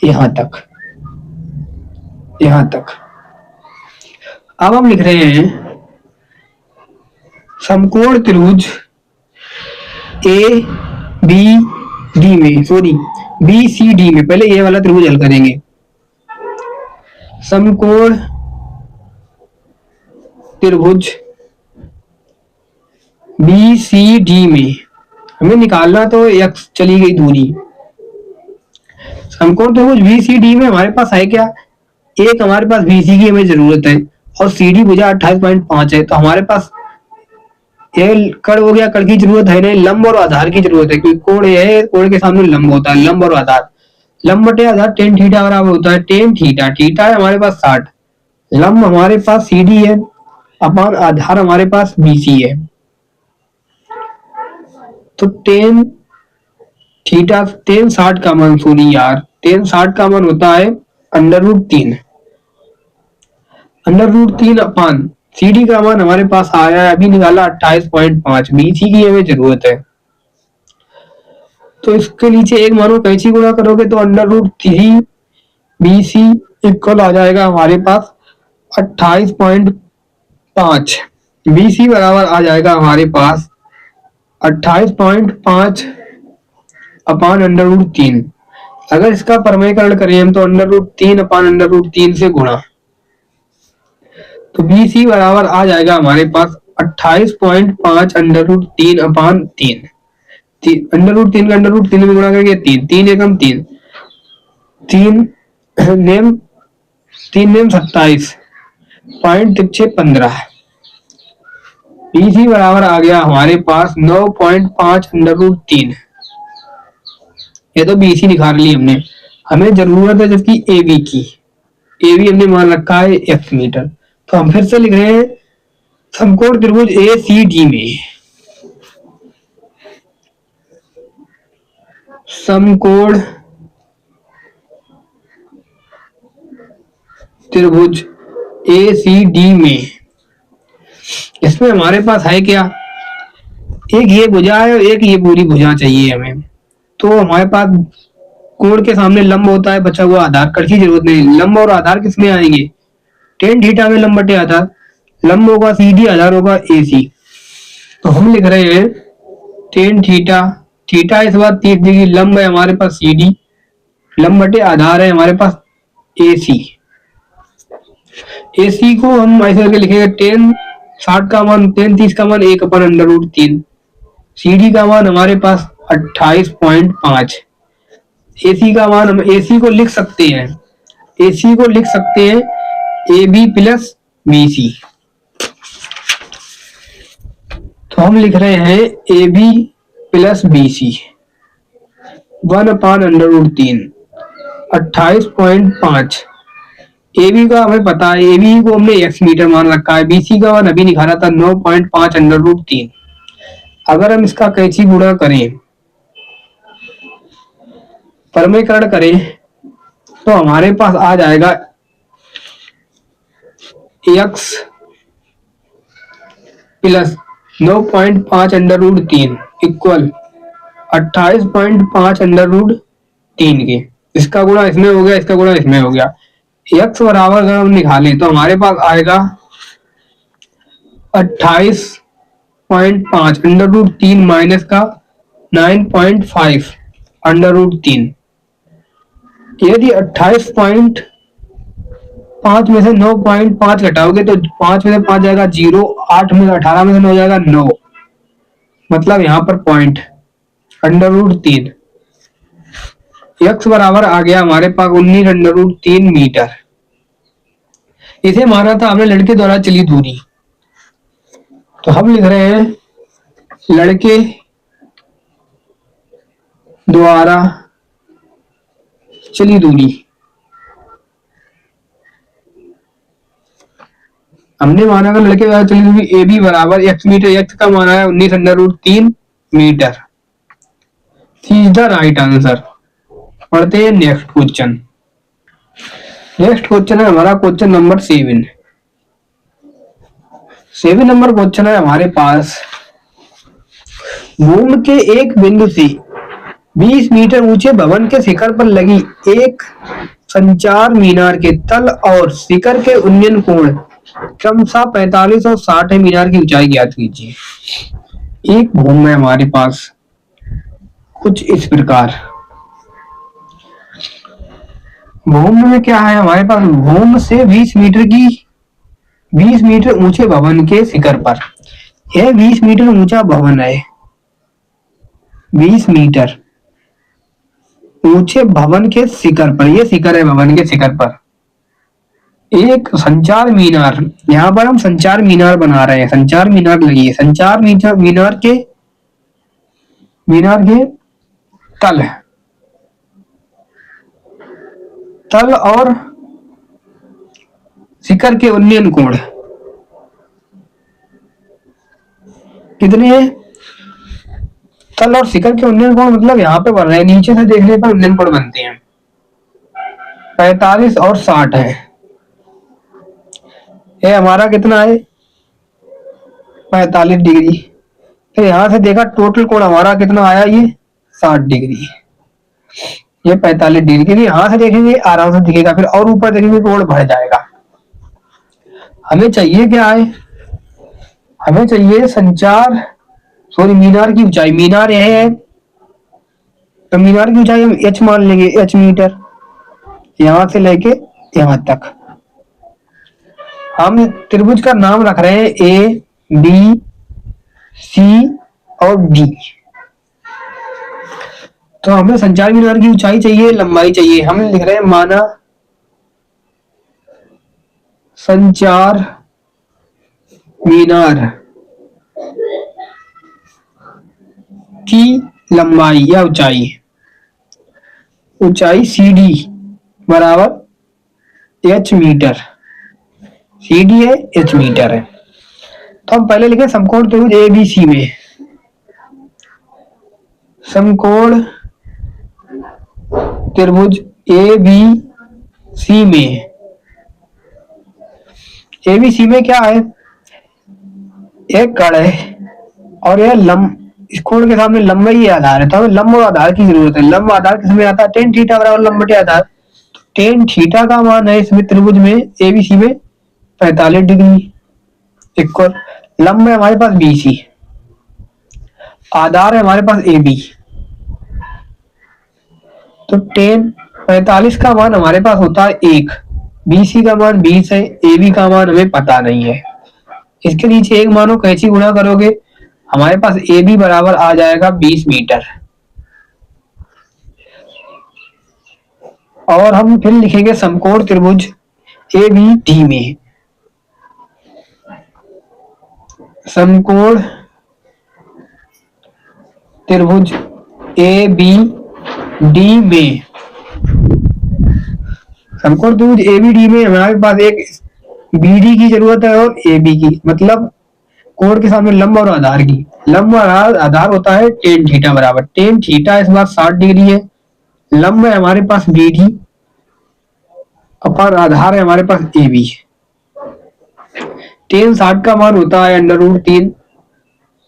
यहां तक, यहां तक। अब हम लिख रहे हैं समकोण त्रिभुज ए बी डी में, सॉरी बी सी डी में, पहले ये वाला त्रिभुज हल करेंगे। समकोण त्रिभुज बी सी डी में हमें निकालना तो एक्स चली गई दूरी। समकोण त्रिभुज बी सी डी में हमारे पास है क्या, एक हमारे पास बीसी की हमें जरूरत है, और सीडी भुजा 28.5 है, तो हमारे पास ये कड़ हो गया, कड़ की जरूरत है नहीं, लंब और आधार की जरूरत है, क्योंकि कोण है, कोण के सामने लंब होता है, लंब और आधार, लंब बटे आधार टेन थीटा बराबर होता है टेन थीटा, थीटा है हमारे पास 60, लंब हमारे पास सीडी है अपन आधार हमारे पास बीसी है, तो टेन थीटा, टेन 60 का मान, सॉरी यार, टेन 60 का मान होता है √3, √3 अपान सीडी का मान हमारे पास आया है, अभी निकाला 28.5, बीसी की हमें जरूरत है, तो इसके नीचे एक मानो कैंची गुणा करोगे तो √3 बीसी इक्वल आ जाएगा हमारे पास 28.5, बीसी बराबर आ जाएगा हमारे पास 28.5 अपान √3। अगर इसका परमेयकरण करें हम तो √3 अपान √3 से गुणा, तो बीसी बराबर आ जाएगा हमारे पास 28.5 √3 अपान 3, √3 का √3 में गुणा करके 3, 3 एकम 3, 3 नेम 27 पॉइंट 15, बीसी बराबर आ गया हमारे पास 9.5 √3। ये तो बीसी निकाल ली हमने, हमें जरूरत है जबकि एबी की, एबी हमने मान रखा है एक्स मीटर, तो हम फिर से लिख रहे हैं समकोण त्रिभुज ए सी डी में, समकोण त्रिभुज ए सी डी में, इसमें हमारे पास है क्या, एक ये भुजा है और एक ये पूरी भुजा चाहिए हमें, तो हमारे पास कोण के सामने लंब होता है, बचा हुआ आधार, कड़ की जरूरत नहीं, लंब और आधार किसमें आएंगे, टेन थीटा में लंब बटे आधार, लंब होगा सीडी, आधार होगा एसी, तो हम लिख रहे हैं टेन थीटा, थीटा इस बार 30 डिग्री, लंब है हमारे पास सीडी, लंब बटे आधार है हमारे पास एसी, एसी को हम ऐसे करके लिखेंगे टेन 60 का मान, टेन 30 का मान 1 अपर √3, सीडी का मान हमारे पास 28.5, एसी का मान हम एसी को लिख सकते हैं, एसी को लिख सकते हैं ए बी प्लस बीसी, तो हम लिख रहे हैं A B plus BC, 1/√3 28.5। A B का हमें पता है, ए बी को हमने एक्स मीटर मान रखा है, बी सी का मान अभी निकाला था 9.5/√3। अगर हम इसका कैंची गुणा करें, परमीकरण करें, तो हमारे पास आ जाएगा x प्लस 9.5/√3 इक्वल 28.5/√3 के। इसका गुणा इसमें हो गया, इसका गुणा इसमें हो गया। x बराबर अगर हम निकालें तो हमारे पास आएगा 28.5/√3 माइनस का 9.5/√3। यदि 28.5 में से 9.5 घटाओगे तो 5 में से 5 जाएगा 0, 8 में 18 में से 9 जाएगा 9, मतलब यहाँ पर पॉइंट √3। x बराबर आ गया हमारे पास 19/√3 मीटर। इसे माना था हमने लड़के द्वारा चली दूरी, तो हम लिख रहे हैं लड़के द्वारा चली दूरी। हमने माना था लड़के द्वारा चली दूरी ए बी बराबर x मीटर, x का माना है 19/√3 metre. C is the right answer. पढ़ते हैं नेक्स्ट क्वेश्चन। नेक्स्ट क्वेश्चन है हमारा क्वेश्चन नंबर 7। 7 नंबर क्वेश्चन है हमारे पास, भूमि के एक बिंदु से 20 मीटर ऊंचे भवन के शिखर पर लगी एक संचार मीनार के तल और शिखर के उन्नयन कोण क्रमशः 45 और 60 है। मीनार की ऊंचाई ज्ञात कीजिए। एक भूमि है हमारे पास कुछ इस प्रकार। भूमि में क्या है हमारे पास, भूमि से 20 मीटर ऊंचे भवन के शिखर पर, यह 20 मीटर ऊंचा भवन है। 20 मीटर ऊंचे भवन के शिखर पर, यह शिखर है भवन के शिखर पर एक संचार मीनार, यहाँ पर हम संचार मीनार बना रहे हैं, संचार मीनार लगी है। संचार मीनार के तल और शिखर के उन्नयन कोण कितने हैं? तल और शिखर के उन्नयन कोण मतलब यहाँ पे बन रहे हैं, नीचे से देखने पर उन्नयन कोण बनते हैं 45 और 60 है। ये हमारा कितना है 45 डिग्री। फिर यहां से देखा टोटल कोण हमारा कितना आया, ये 60 डिग्री, ये 45 डिग्री। क्योंकि यहां से देखेंगे आराम से दिखेगा, फिर और ऊपर देखेंगे कोण बढ़ जाएगा। हमें चाहिए क्या है, हमें चाहिए मीनार की ऊंचाई। मीनार यह है तो मीनार की ऊंचाई हम h मान लेंगे, h मीटर, यहां से लेके यहां तक। हम त्रिभुज का नाम रख रहे हैं ए बी सी और डी। तो हमें संचार मीनार की ऊंचाई चाहिए, लंबाई चाहिए। हम लिख रहे हैं माना संचार मीनार की लंबाई या ऊंचाई सी डी बराबर h मीटर। सी डी है, h मीटर है। तो हम पहले लिखे समकोण त्रिभुज ए बी सी में, समकोण त्रिभुज ए बी सी में, ए बी सी में क्या है, एक कड़ है और यह इस कोण के सामने लंबा ही आधार है। तो हमें लंब आधार की जरूरत है। लंब आधार किसमें आता है, टेन थीटा बराबर लंब बटे आधार। तो टेन थीटा का मान है इसमें त्रिभुज में ए बी सी में 45 डिग्री इक्वल लंब है हमारे पास बी सी, आधार है हमारे पास ए बी। तो टेन 45 का मान हमारे पास होता है 1, बी सी का मान 20 है, ए बी का मान हमें पता नहीं है। इसके नीचे एक मानो कैसे गुणा करोगे, हमारे पास ए बी बराबर आ जाएगा 20 मीटर। और हम फिर लिखेंगे समकोण त्रिभुज ए बी डी में, समकोण त्रिभुज ए बी डी में, समकोण त्रिभुज ए बी डी में हमारे पास एक बी डी की जरूरत है और ए बी की, मतलब कोण के सामने लंब और आधार की। लंब और आधार होता है टेन थीटा बराबर, टेन थीटा इस बार 60 डिग्री है। लंब है हमारे पास बी डी अपर आधार है हमारे पास ए बी। टेन 60 का मान होता है √3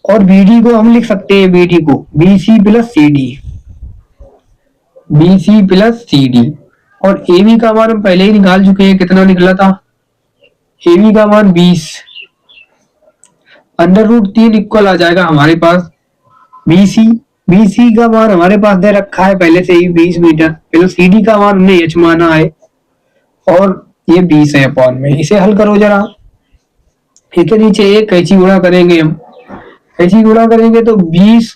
और बी डी को हम लिख सकते हैं, बी डी को B C plus C D, B C plus C D. और ए बी का मान हम पहले ही निकाल चुके हैं, कितना निकला था, ए बी का मान 20, √3 इक्वल आ जाएगा हमारे पास बी सी। बी सी का मान हमारे पास दे रखा है पहले से ही 20 मीटर, पहले सी डी का मान हमने एच माना है और ये 20 है अपॉन में। इसे हल करो जरा, इसके नीचे एक कैंची गुणा करेंगे हम, कैंची गुणा करेंगे तो 20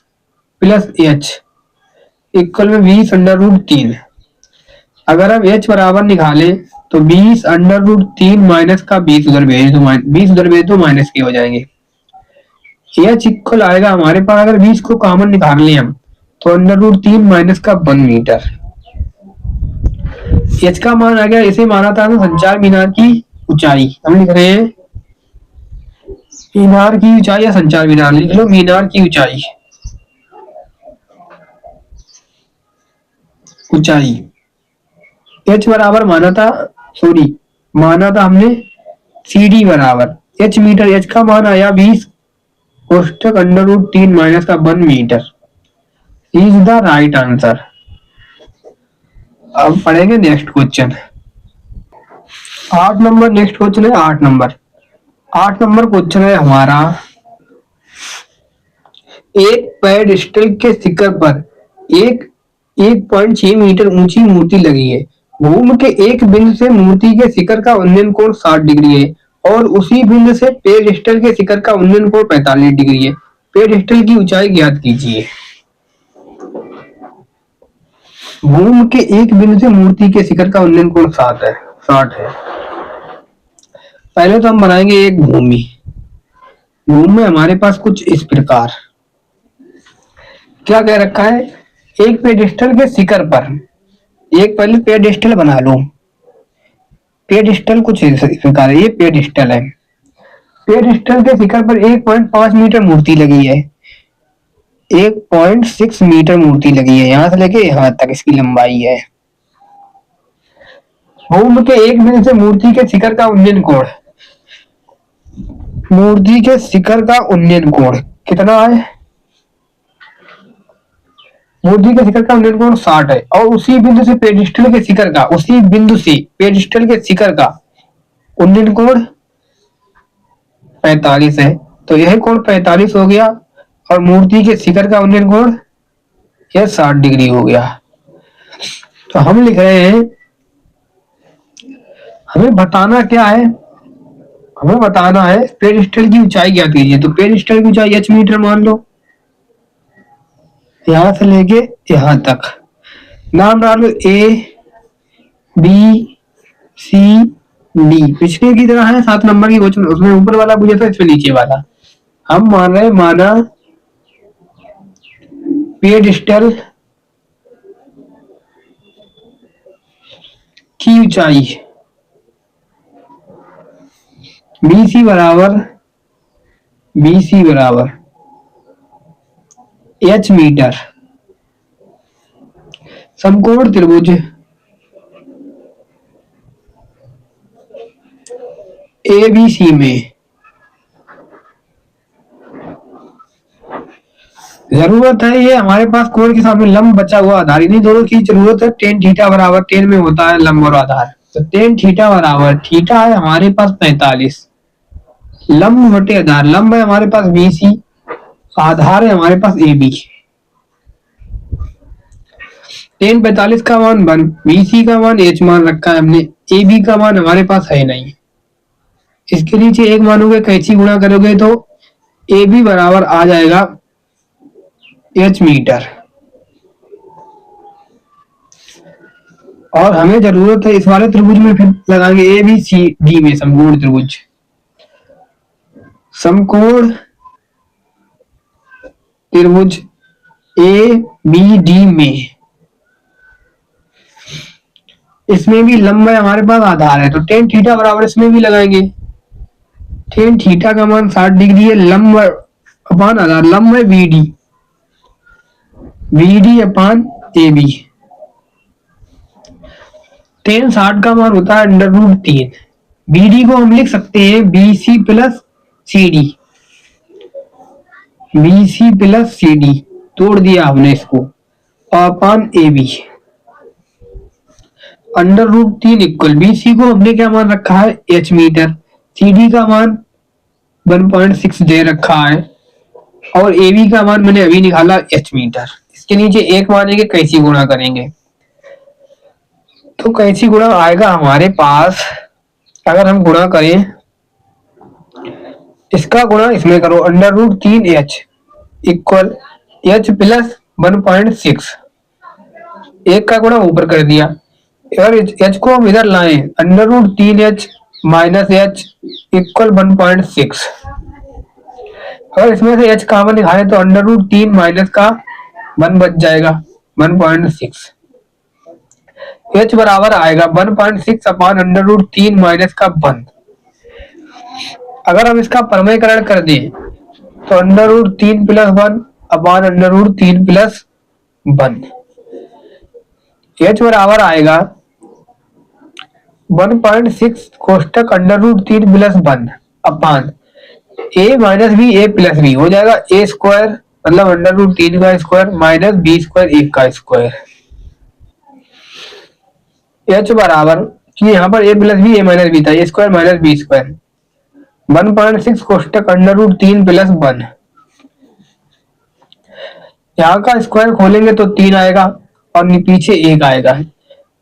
प्लस एच इक्वल में 20 √3। अगर हम एच बराबर निकालें तो 20 √3 माइनस का 20 उधर भेज दो, 20 उधर भेज दो माइनस के हो जाएंगे। एच इक्वल आएगा हमारे पास, अगर 20 को कॉमन निकाल लें हम तो √3 माइनस का 1 मीटर। एच का मान आ गया, इसे माना था संचार मीनार की ऊंचाई, हम लिख रहे हैं मीनार की ऊंचाई या संचार मीनार, लिख लो मीनार की ऊंचाई, ऊंचाई। एच बराबर माना था, सॉरी माना था हमने सी डी बराबर एच मीटर, एच का मान आया 20 कोष्टक √3 माइनस का 1 metre is the right answer. अब पढ़ेंगे next question 8 number. Next question है 8 नंबर। 8 नंबर क्वेश्चन है हमारा, एक पेडिस्टल के शिखर पर एक 1.6 मीटर ऊंची मूर्ति लगी है। भूमि के एक बिंदु से मूर्ति के शिखर का उन्नयन कोण 60 डिग्री है और उसी बिंदु से पेडिस्टल के शिखर का उन्नयन कोण 45 डिग्री है। पेडिस्टल की ऊंचाई ज्ञात कीजिए। भूमि के एक बिंदु से मूर्ति के शिखर का उन्नयन कोण 60 है। पहले तो हम बनाएंगे एक भूमि। भूमि में हमारे पास कुछ इस प्रकार क्या कह रखा है, एक पेडिस्टल के शिखर पर, एक पहले पेडिस्टल बना लो। पेडिस्टल कुछ इस प्रकार है, ये पेडिस्टल है। पेडिस्टल के शिखर पर 1.5 मीटर मूर्ति लगी है, 1.6 मीटर मूर्ति लगी है, यहां से लेके यहां तक इसकी लंबाई है। भूमि के एक बिंदु से मूर्ति के शिखर का उन्नयन कोण, मूर्ति के शिखर का उन्नयन कोण कितना है, मूर्ति के शिखर का उन्नयन कोण 60 है और उसी बिंदु से पेडिस्टल के शिखर का, उसी बिंदु से पेडिस्टल के शिखर का उन्नयन कोण 45 है। तो यह कोण 45 हो गया और मूर्ति के शिखर का उन्नयन कोण यह 60 डिग्री हो गया। तो हम लिख रहे हैं, हमें बताना क्या है, हमें बताना है पेडिस्टल की ऊंचाई क्या कीजिए। तो पेडिस्टल की ऊंचाई h मीटर मान लो, यहां से लेके यहां तक। नाम डालो ए बी सी डी, पिछले की तरह है 7 नंबर की क्वेश्चन, उसमें ऊपर वाला पूछा था, इसमें नीचे वाला। हम मान रहे, माना पेडिस्टल की ऊंचाई BC बराबर h मीटर। समकोण त्रिभुज ABC में जरूरत है, ये हमारे पास कोण के सामने लंब बचा हुआ आधार, इन्हीं दोनों की जरूरत है। टेन थीटा बराबर, टेन में होता है लंब और आधार, तो टेन थीटा बराबर, थीटा है हमारे पास 45, लंब बटे आधार, लंब है हमारे पास BC, आधार है हमारे पास AB। टेन 45 का मान 1, BC का मान h मान रखा है हमने, AB का मान हमारे पास है नहीं। इसके नीचे एक मानोगे, कैंची गुणा करोगे तो AB बराबर आ जाएगा h मीटर। और हमें जरूरत है इस वाले त्रिभुज में, फिर लगाएंगे ABCD में समकोण त्रिभुज, समकोण त्रिभुज ABD में इसमें भी लंबाई हमारे पास आधार है, तो टेन थीटा बराबर इसमें भी लगाएंगे। टेन थीटा का मान 60 डिग्री है, लंबाई अपान आधार, लंबाई बीडी, बीडी अपान ए बी। टेन 60 का मान होता है √3। बीडी को हम लिख सकते हैं BC plus C D, BC plus C D, तोड़ दिया हमने इसको, अपान ए बी। √3 इक्वल, बीसी को हमने क्या मान रखा है एच मीटर, सीडी का मान 1.6 दे रखा है, और ए बी का मान मैंने अभी निकाला एच मीटर। इसके नीचे एक मानेंगे, कैसी गुणा करेंगे, तो कैसी गुणा आएगा हमारे पास, अगर हम गुणा करें, इसका गुणा इसमें करो, √3 एच इक्वल एच प्लस 1.6, एक का गुणा ऊपर कर दिया, और एच को हम इधर लाए, √3 एच माइनस एच इक्वल 1.6, अगर इसमें से एच कॉमन निकाले तो √3 माइनस का 1 बच जाएगा 1.6, एच बराबर आएगा 1.6 अपान √3 माइनस का 1। अगर हम इसका परमयकरण कर दें तो √3 प्लस 1 अपान √3 प्लस 1, एच बराबर आएगा 1.6 कोष्टक √3 प्लस 1 अपान A minus B, A plus B हो जाएगा ए स्क्वायर, मतलब √3 का square minus B square, A का स्क्वायर। एच बराबर, कि यहाँ पर A plus B, A minus B था, A square minus B square, 1.6 कोष्टक √3 प्लस 1, यहाँ का स्क्वायर खोलेंगे तो 3 आएगा और पीछे 1 आएगा,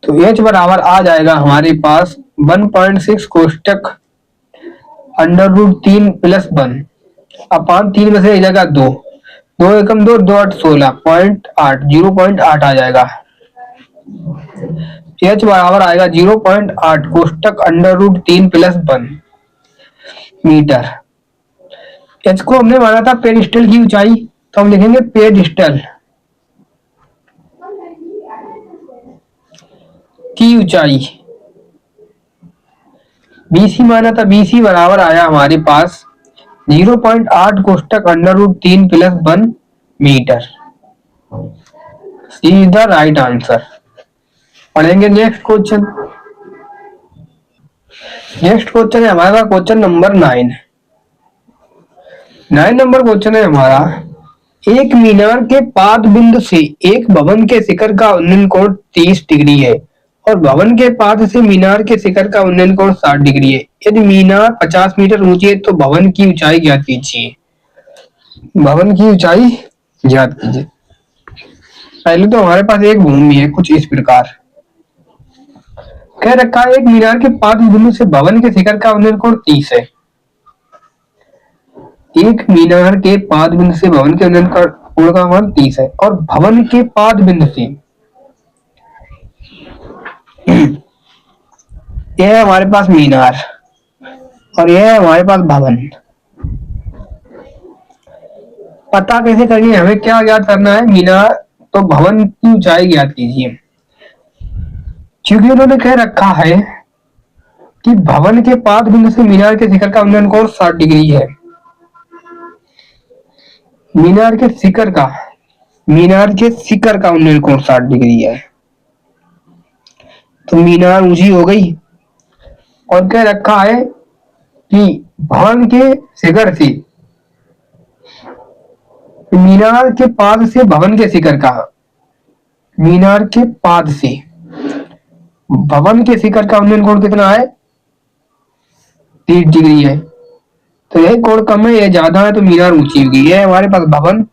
तो एच बराबर आ जाएगा हमारे पास 1.6 कोष्टक √3 प्लस 1 अपान 3 में से एक जगह 2, 2 एकम 2, 2 8 16, 0.8 आ जाएगा। एच बराबर आएगा 0.8 कोष्टक √3 प्लस 1 मीटर। एच को हमने माना था पेडिस्टल की ऊंचाई, तो हम लिखेंगे पेडिस्टल की ऊंचाई। बीसी माना था, बीसी बराबर आया हमारे पास 0.8 कोष्टक √3 plus 1 metre. C is the right answer. पढ़ेंगे नेक्स्ट क्वेश्चन। नेक्स्ट क्वेश्चन है हमारा क्वेश्चन नंबर 9। 9 नंबर क्वेश्चन है हमारा, एक मीनार के पाद बिंदु से एक भवन के शिखर का उन्नयन कोण 30 डिग्री है और भवन के पाद से मीनार के शिखर का उन्नयन कोण 60 डिग्री है। यदि मीनार 50 मीटर ऊंची है तो भवन की ऊंचाई ज्ञात कीजिए। भवन की ऊंचाई ज्ञात कीजिए। पहले तो हमारे पास एक भूमि है कुछ इस प्रकार, कह रखा है एक मीनार के पाद बिंदु से भवन के शिखर का उन्नयन कोण 30 है। एक मीनार के पाद बिंदु से भवन के उन्नयन कोण का मान 30 है और भवन के पाद बिंदु से यह है हमारे पास मीनार और यह है हमारे पास भवन। पता कैसे करेंगे, हमें क्या ज्ञात करना है, मीनार तो भवन की ऊंचाई ज्ञात कीजिए। क्योंकि उन्होंने कह रखा है कि भवन के पाद बिंदु से मीनार के शिखर का उन्नयन कोण 60 डिग्री है। मीनार के शिखर का उन्नयन कोण 60 डिग्री है, तो मीनार ऊंची हो गई। और कह रखा है कि भवन के शिखर से मीनार के पाद से भवन के शिखर का, मीनार के पाद से भवन के शिखर का उन्नयन कोण कितना है, 30 डिग्री है। तो यह कोण कम है, यह ज्यादा है, तो मीनार ऊंची होगी। यह हमारे पास भवन,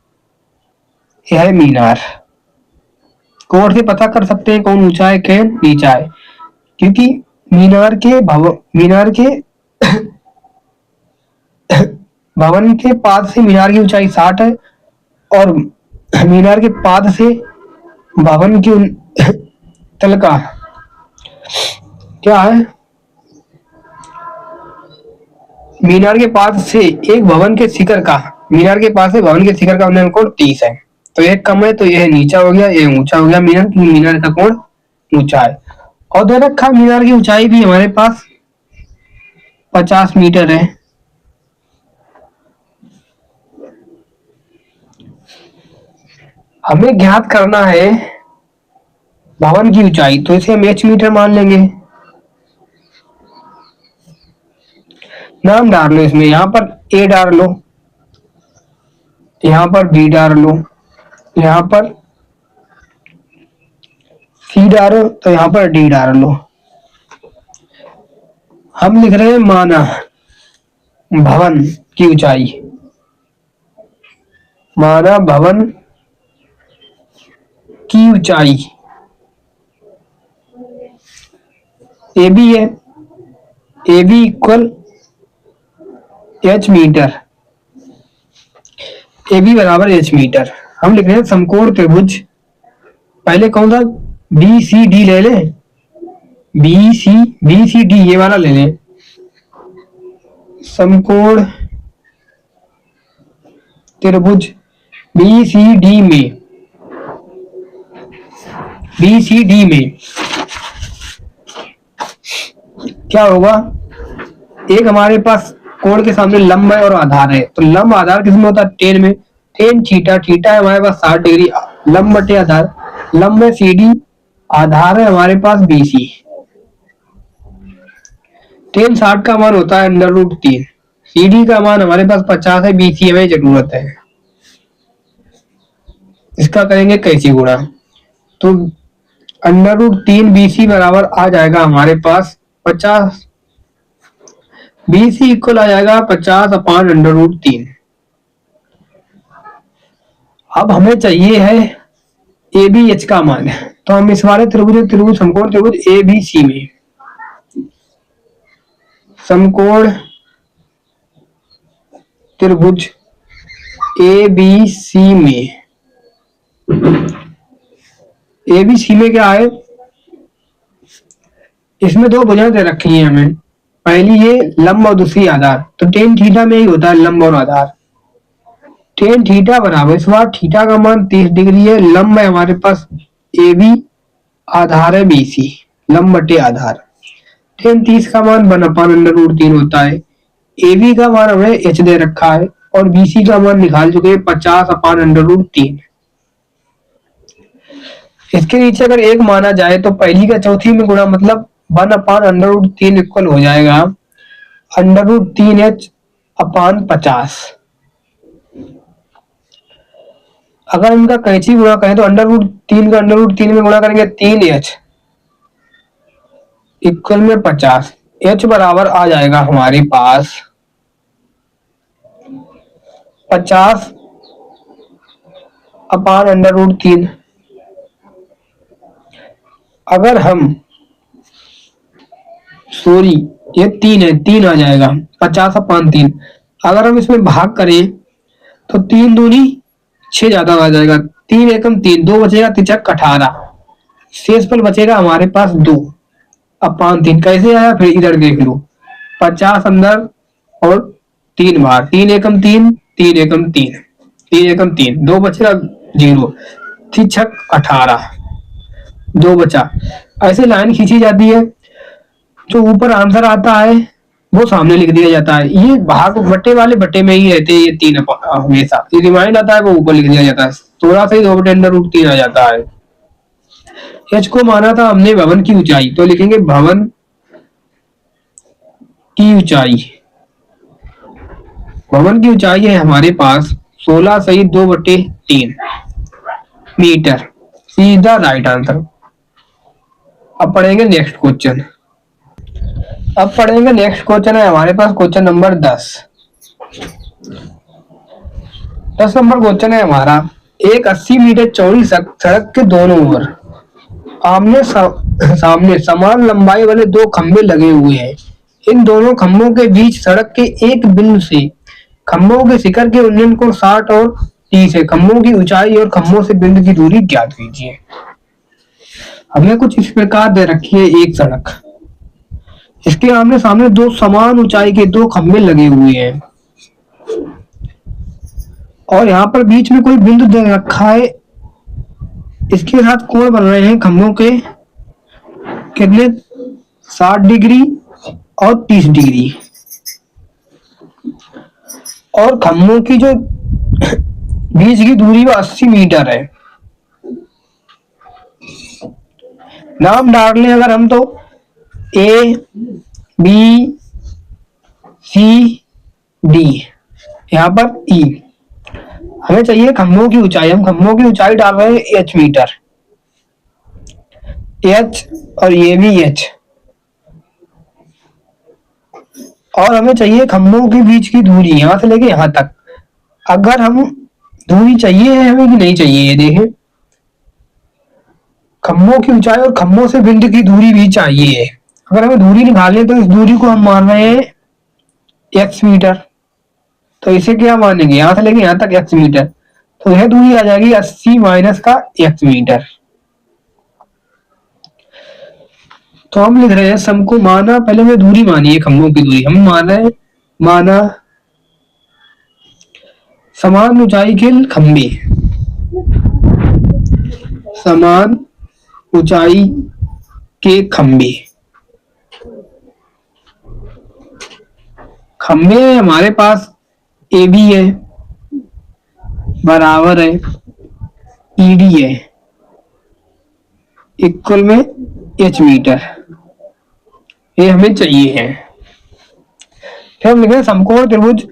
यह है मीनार। कोण से पता कर सकते हैं कौन ऊंचा है कौन नीचा है, क्योंकि मीनार के भवन के पाद से मीनार की ऊंचाई 60 है और मीनार के पाद से भवन की तल का क्या है, मीनार के पास से एक भवन के शिखर का, मीनार के पास से भवन के शिखर का उन्नयन कोण 30 है। तो यह कम है तो यह नीचा हो गया, यह ऊंचा हो गया मीनार, क्योंकि मीनार का कोण ऊंचा है। और दे रखा मीनार की ऊंचाई भी हमारे पास 50 मीटर है। हमें ज्ञात करना है भवन की ऊंचाई, तो इसे हम एच मीटर मान लेंगे। नाम डाल लो इसमें, यहाँ पर ए डाल लो, यहाँ पर बी डाल लो, यहाँ पर सी डालो, तो यहाँ पर डी डाल लो। हम लिख रहे हैं माना भवन की ऊंचाई, माना भवन की ऊंचाई ए बी है, A B equal H metre, A B बराबर एच मीटर। हम लिख रहे हैं समकोण त्रिभुज, पहले कौन सा बी सी डी ले लें, बी सी डी ये वाला ले लें। समकोण त्रिभुज बी सी डी में, बी सी डी में क्या होगा, एक हमारे पास कोण के सामने लंब है और आधार है, तो लंब आधार किसमें होता है, टेन में, टेन थीटा, थीटा है हमारे पास 60 डिग्री, लंब बटे आधार, लंब है सी डी, आधार है हमारे पास बी सी। टेन 60 का मान होता है √3, सी डी का मान हमारे पास 50 है, बी सी हमें जरूरत है। इसका करेंगे कैसे गुणा, तो √3 बी सी बराबर आ जाएगा हमारे पास 50, बी सी इक्वल आ जाएगा 50/√3। अब हमें चाहिए है ए बी एच का मान, तो हम इस वाले त्रिभुज समकोण त्रिभुज ए बी सी में, समकोण त्रिभुज ए बी सी में, ए बी सी में क्या है, इसमें दो भुजाएं दे रखी हैं हमें, पहली ये लंब और दूसरी आधार, तो टेन थीटा में ही होता है लंब और आधार। टेन थीटा बराबर, इस बार थीटा का मान 30 डिग्री है, लंब है हमारे पास ए बी, आधार है बी सी, लंब बटे आधार। टेन 30 का मान 1/√3 होता है, ए बी का मान हमें एच दे रखा है और बी सी का मान निकाल चुके हैं 50/√3। इसके नीचे अगर एक माना जाए तो पहली का चौथी में गुणा, मतलब 1/√3 इक्वल हो जाएगा √3h/50। अगर इनका कैंची गुणा करें तो √3 का √3 में गुणा करेंगे 3h इक्वल में 50, h बराबर आ जाएगा हमारे पास 50/√3। अगर हम ये 3 है, 3 आ जाएगा 50/3। अगर हम इसमें भाग करें तो 3 दूनी 6 ज्यादा आ जाएगा, 3 एकम 3, 2 बचेगा, 3 18, शेष पर बचेगा हमारे पास 2/3। कैसे आया फिर इधर देख लो, 50 अंदर और 3 बाहर, 3 एकम 3, 3 एकम 3, 3 एकम 3, 2 बचेगा 0, 3 6 18, 2 बचा। ऐसे लाइन खींची जाती है, जो ऊपर आंसर आता है वो सामने लिख दिया जाता है। ये भाग बटे वाले बटे में ही रहते हैं ये 3 हमेशा, ये रिमाइंड आता है वो ऊपर लिख दिया जाता है, थोड़ा सा ही 2/√3 आ जाता है। एच को माना था हमने भवन की ऊंचाई, तो लिखेंगे भवन की ऊंचाई, भवन की ऊंचाई है हमारे पास 16 सही 2/3 मीटर, सीधा राइट आंसर। अब पढ़ेंगे नेक्स्ट क्वेश्चन, है हमारे पास क्वेश्चन नंबर 10 नंबर क्वेश्चन है हमारा, एक 80 मीटर चौड़ी सड़क के दोनों ओर आमने सामने समान लंबाई वाले 2 खंभे लगे हुए हैं। इन दोनों खंभों के बीच सड़क के एक बिंदु से खंभों के शिखर के उन्नयन को 60 और 30 है। खंभों की ऊंचाई और खंभों से बिंदु की दूरी ज्ञात कीजिए। हमें कुछ इस प्रकार दे रखी है एक सड़क, इसके आमने सामने 2 समान ऊंचाई के 2 खंभे लगे हुए हैं और यहाँ पर बीच में कोई बिंदु दे रखा है, इसके साथ कोण बन रहे हैं खंभों के कितने 60 डिग्री और 30 डिग्री। और खम्भों की जो बीच की दूरी वो 80 मीटर है। नाम डाल लें अगर हम तो ए बी सी डी, यहाँ पर ई। हमें चाहिए खम्भों की ऊंचाई, हम खम्भों की ऊंचाई डाल रहे हैं एच मीटर, एच और ये भी एच। और हमें चाहिए खम्भों के बीच की दूरी यहां से लेके यहां तक। अगर हम दूरी चाहिए है हमें कि नहीं चाहिए, ये देखें खम्भों की ऊंचाई और खम्भों से बिंदु की दूरी भी चाहिए। अगर हमें दूरी निकालनी है तो इस दूरी को हम मान रहे हैं एक्स मीटर, तो इसे क्या मानेंगे यहां से लेके यहां तक एक्स मीटर, तो यह दूरी आ जाएगी 80 माइनस का एक्स मीटर। तो हम लिख रहे हैं सम को माना, पहले हमें दूरी मानी है खम्भों की दूरी, हम मान रहे हैं माना समान ऊंचाई के खंभे, समान ऊंचाई के खंभे। खंभे हमारे पास ए बी है बराबर है ईडी है इक्वल में एच मीटर, ये हमें चाहिए है। फिर हम लिखें समकोण त्रिभुज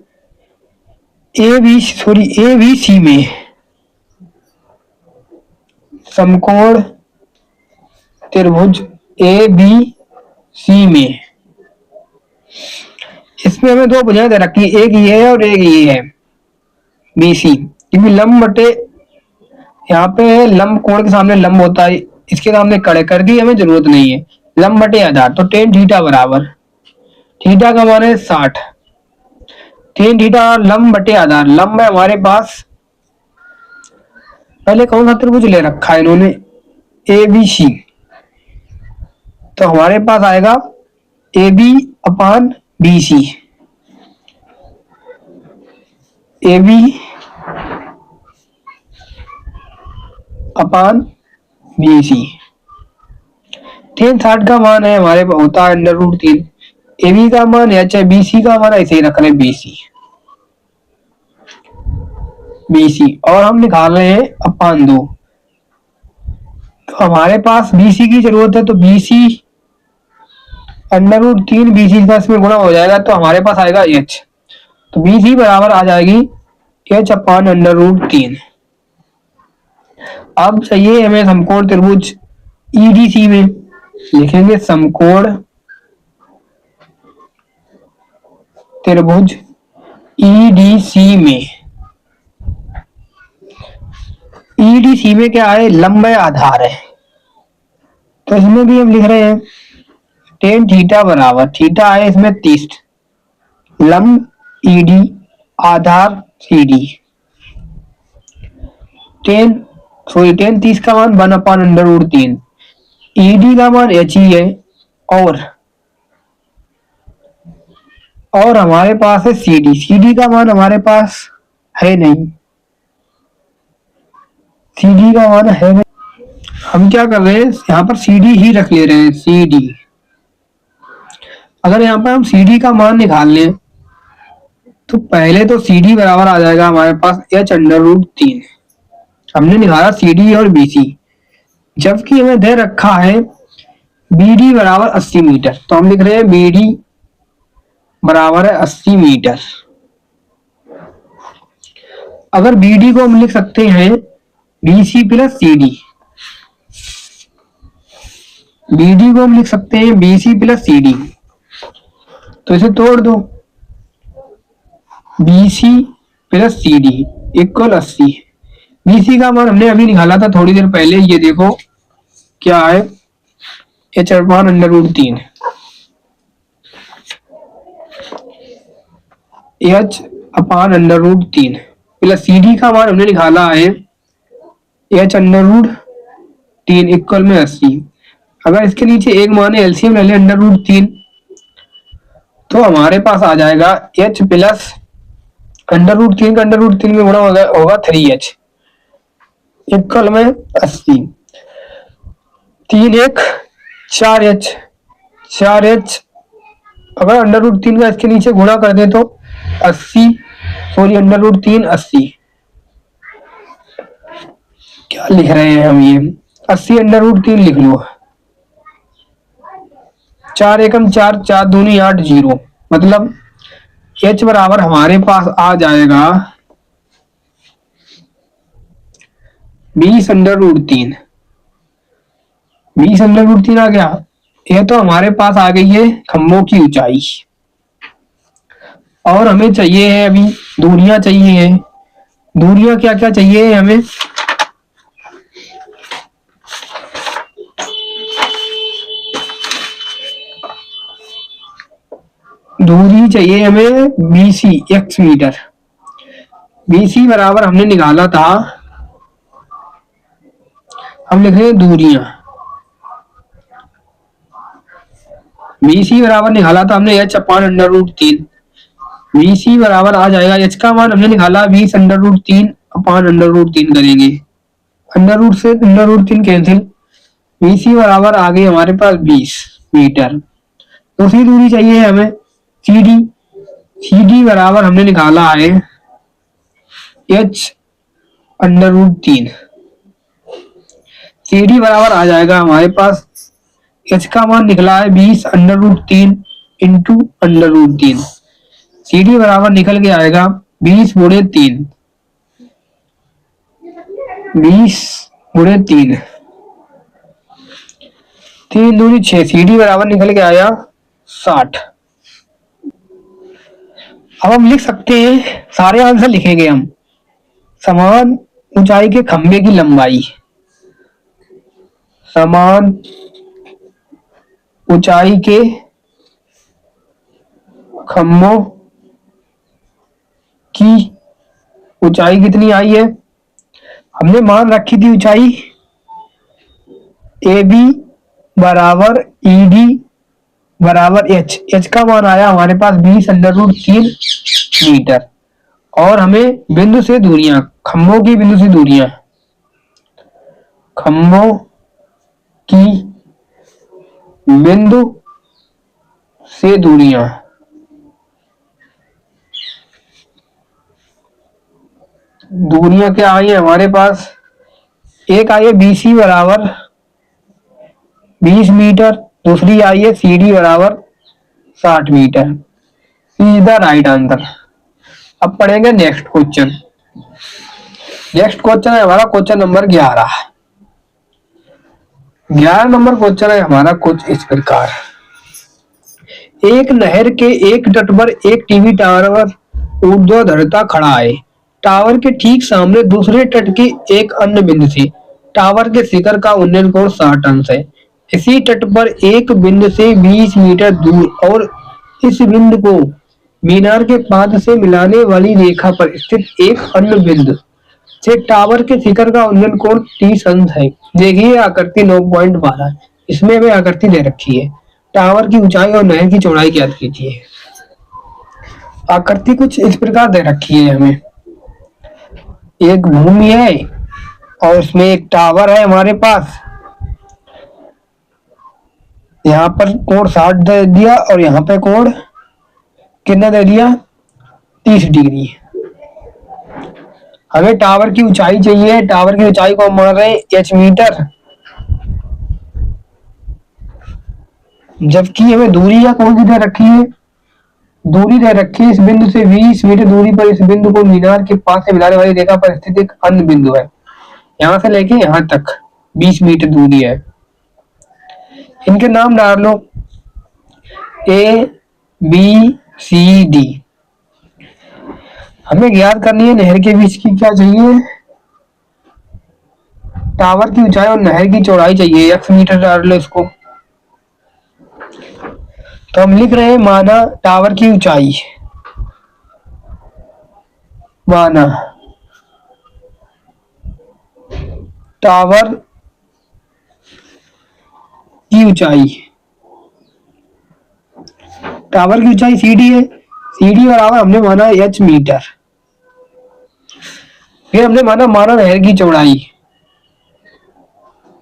ए बी सी में, समकोण त्रिभुज ए बी सी में, इसमें हमें दो भुजाएं दे रखी, एक ये है और एक ये है बी सी। क्योंकि लंब बटे यहाँ पे लंब कोण के सामने लंब होता है, इसके सामने कड़े कर दी हमें जरूरत नहीं है, लंब बटे आधार, तो टेन थीटा बराबर, थीटा का मान है 60, टेन थीटा और लंब बटे आधार। लंब है हमारे पास, पहले कौन सा त्रिभुज ले रखा है इन्होंने ए बी सी, तो हमारे पास आएगा A B upon B C, A B upon B C. 360 का मान है हमारे पास होता है √3, ए बी का मान है, चाहे बी सी का मान ऐसे ही रख रहे बी सी, और हम निकाल रहे हैं अपान 2, तो हमारे पास बी सी की जरूरत है, तो बी सी √3 बी सी का इसमें गुणा हो जाएगा, तो हमारे पास आएगा एच, तो बी सी बराबर आ जाएगी एच अपान √3। अब चाहिए हमें समकोण त्रिभुज ईडीसी में, लिखेंगे समकोण त्रिभुज ईडीसी में। ईडीसी में क्या है, लंब है आधार है, तो इसमें भी हम लिख रहे हैं टेन थीटा बराबर, थीटा है इसमें 30, लंब ईडी आधार सीडी, टेन 30 का मान 1 अपान √3, ईडी का मान एच ही है, और हमारे पास है सीडी, सीडी का मान हमारे पास है नहीं, सीडी का मान है नहीं, हम क्या कर रहे हैं यहाँ पर सीडी ही रख ले रहे हैं, सीडी। अगर यहाँ पर हम सीडी का मान निकाल लें तो पहले तो सीडी बराबर आ जाएगा हमारे पास h√3, हमने निकाला सीडी और बीसी, जबकि हमें दे रखा है बीडी बराबर 80 मीटर, तो हम लिख रहे हैं बीडी बराबर है 80 मीटर। अगर बीडी को हम लिख सकते हैं बीसी प्लस सीडी, बीडी को हम लिख सकते हैं बीसी प्लस सीडी, तो इसे तोड़ दो, BC plus CD equal 80। BC का मान हमने अभी निकाला था थोड़ी देर पहले, ये देखो क्या है h अपान √3, h अपान √3 प्लस CD का मान हमने निकाला है h√3 इक्वल में 80। अगर इसके नीचे एक मान है एलसीएम ले ले √3, तो हमारे पास आ जाएगा h प्लस √3 का √3 में गुणा होगा 3h इक्वल में 80, 3 1 4h, 4h अगर √3 का इसके नीचे गुणा कर दे तो 80, सॉरी √3 80, क्या लिख रहे हैं हम, ये 80 √3 लिख लो। 4 एकम 4, 4 दूनी 8, 0, मतलब h बराबर हमारे पास आ जाएगा 20 √3। 20 √3 आ गया। यह तो हमारे पास आ गई है खंभों की ऊंचाई, और हमें चाहिए है अभी दूरियां चाहिए है। दूरियां क्या क्या चाहिए है हमें, दूरी चाहिए हमें BC, x मीटर। BC बराबर हमने निकाला था, हम लिख रहे हैं दूरियां। BC बराबर निकाला था हमने h अपान √3। BC बराबर आ जाएगा, h का मान हमने निकाला 20 √3 अपान √3 करेंगे, √ से √3 कैंसिल। BC बराबर आ गई हमारे पास 20 मीटर। दूसरी दूरी चाहिए हमें CD। CD बराबर हमने निकाला है h √3। CD बराबर आ जाएगा हमारे पास, h का मान निकला है 20 √3 इंटू √3। CD बराबर निकल के आएगा 20 गुणे 3, 20 गुणे 3, 3 दूनी 6, CD बराबर निकल के आया 60। अब हम लिख सकते हैं, सारे आंसर लिखेंगे हम। समान ऊंचाई के खंभे की लंबाई, समान ऊंचाई के खंभों की ऊंचाई कितनी आई है, हमने मान रखी थी ऊंचाई AB बराबर ED बराबर h का मान आया हमारे पास 20 √3 मीटर। और हमें बिंदु से दूरियां, खंभों की बिंदु से दूरियां, खंभों की बिंदु से दूरियां, दूरियां क्या आई है हमारे पास, एक आई है BC बराबर 20 मीटर, दूसरी आई है CD बराबर 60 metre. Is the right answer. अब पढ़ेंगे नेक्स्ट क्वेश्चन। नेक्स्ट क्वेश्चन है हमारा क्वेश्चन नंबर 11। 11 नंबर क्वेश्चन है हमारा कुछ इस प्रकार, एक नहर के एक तट पर एक टीवी टावर ऊर्ध्वाधरता खड़ा है। टावर के ठीक सामने दूसरे तट के एक अन्य बिंदु से टावर के शिखर का उन्नयन कोण 60 अंश है। इसी तट पर एक बिंदु से 20 मीटर दूर और इस बिंदु को मीनार के पाद से मिलाने वाली रेखा पर स्थित एक अन्य बिंदु से टावर के शिखर का उन्नयन कोण 30 अंश है। देखिए आकृति 9.12, इसमें हमें आकृति दे रखी है। टावर की ऊंचाई और नहर की चौड़ाई ज्ञात कीजिए। आकृति कुछ इस प्रकार दे रखी है हमें, एक भूमि है और इसमें एक टावर है हमारे पास। यहाँ पर कोण 60 दे दिया और यहाँ पे कोण कितना दे दिया, 30 डिग्री। हमें टावर की ऊंचाई चाहिए, टावर की ऊंचाई को हम मान रहे हैं h मीटर, जबकि हमें दूरी या कौन सी दे रखी है, दूरी दे रखी है इस बिंदु से 20 मीटर दूरी पर इस बिंदु को मीनार के पास से मिलाने वाली रेखा पर स्थित एक अन्य बिंदु है। यहां से लेके यहां तक 20 मीटर दूरी है। इनके नाम डाल लो ABCD। हमें ज्ञात करनी है नहर के बीच की क्या चाहिए, टावर की ऊंचाई और नहर की चौड़ाई चाहिए, x मीटर डाल लो इसको। तो हम लिख रहे हैं माना टावर की ऊंचाई, माना टावर की ऊंचाई, टावर की ऊंचाई CD है, CD बराबर हमने माना h मीटर। फिर हमने माना नहर की चौड़ाई,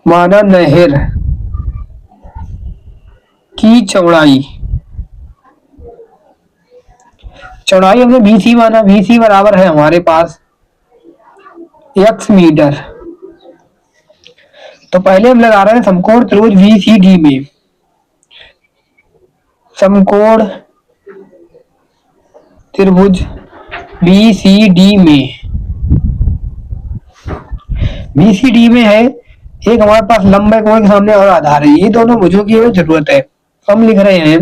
माना नहर की चौड़ाई, चौड़ाई हमने BC माना, BC बराबर है हमारे पास x मीटर। तो पहले हम लगा रहे हैं समकोण त्रिभुज VCD में, समकोण त्रिभुज BCD में, BCD में है एक हमारे पास लंब कोण के सामने और आधार है, ये दोनों भुजों की जरूरत है। हम लिख रहे हैं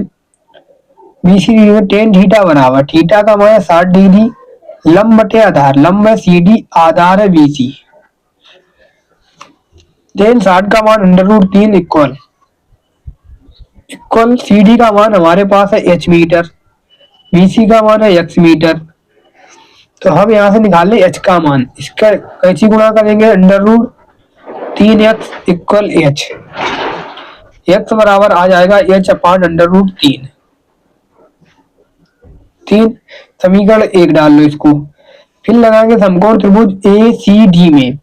BCD में tan थीटा बराबर, थीटा का मान 60 डिग्री, लंब बटे आधार, लंब है CD, आधार है BC, tan 60 का मान √3 इक्वल CD का मान हमारे पास है h मीटर, BC का मान है x मीटर। तो हम यहाँ से निकाल लें h का मान, इसका कैसे गुणा करेंगे, √3x इक्वल h, x बराबर आ जाएगा h अपान √3। समीकरण 1 डाल लो इसको, फिर लगाएंगे समकोण त्रिभुज ACD में,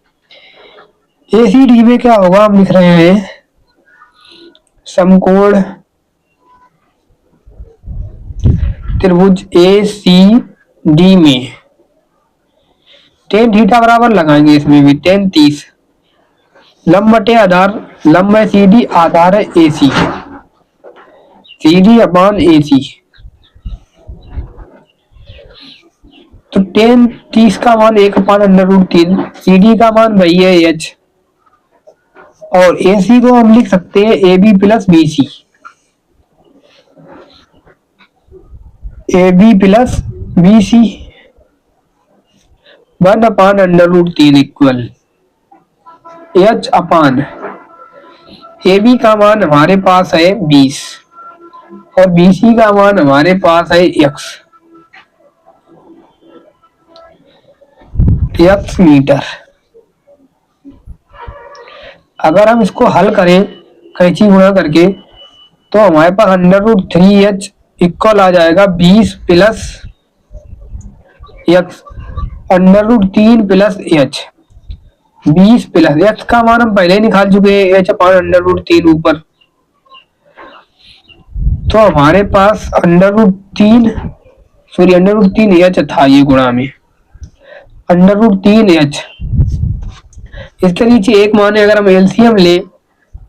ACD में क्या होगा, हम लिख रहे हैं समकोण त्रिभुज ACD में tan थीटा बराबर लगाएंगे इसमें भी tan 30, लंब बटे आधार, लंब है CD, आधार है AC, CD अपान AC। तो tan 30 का मान 1 अपान √3, CD का मान वही है h, और AC को हम लिख सकते हैं AB plus BC, AB plus BC 1 अपान √3 इक्वल h अपान AB का मान हमारे पास है 20 और BC का मान हमारे पास है x मीटर। अगर हम इसको हल करें कैंची गुणा करके, तो हमारे पास √3h इक्वल आ जाएगा 20 plus x, √3 plus h, 20 plus h का मान हम पहले निकाल चुके हैं, h अपान √3 ऊपर। तो हमारे पास √3h था ये गुणा में, √3h, इसके नीचे एक मान है, अगर हम एलसीएम ले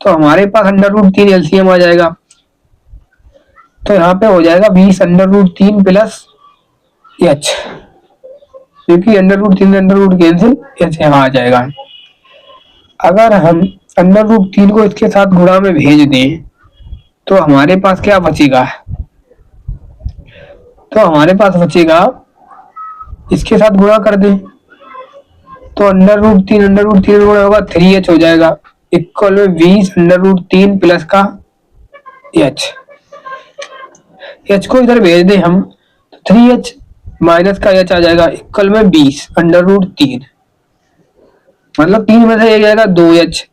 तो हमारे पास √3 एलसीएम आ जाएगा, तो यहाँ पे हो जाएगा 20 √3 प्लस h, क्योंकि √3 कैंसिल, h यहाँ आ जाएगा। अगर हम √3 को इसके साथ गुणा में भेज दें तो हमारे पास क्या बचेगा, तो हमारे पास बचेगा, इसके साथ गुणा कर दें तो √3 गुणा होगा 3h हो जाएगा, इक्वल में 20 √3 प्लस का h, h को इधर भेज दें हम तो 3h माइनस का h आ जाएगा, इक्वल में 20 √3, मतलब 3 में से एक जाएगा 2h,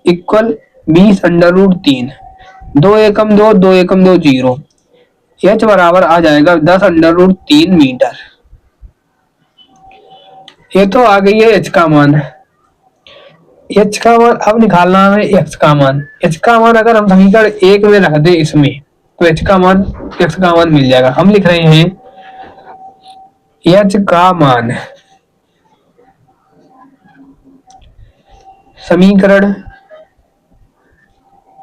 इक्वल 20 √3, 2 एकम 2, 2 एकम 2 0, h बराबर आ जाएगा 10 √3 मीटर। ये तो आ गई है h का मान। h का मान अब निकालना है x का मान। h का मान अगर हम समीकरण 1 में रख दे इसमें, तो x का मान मिल जाएगा। हम लिख रहे हैं h का मान समीकरण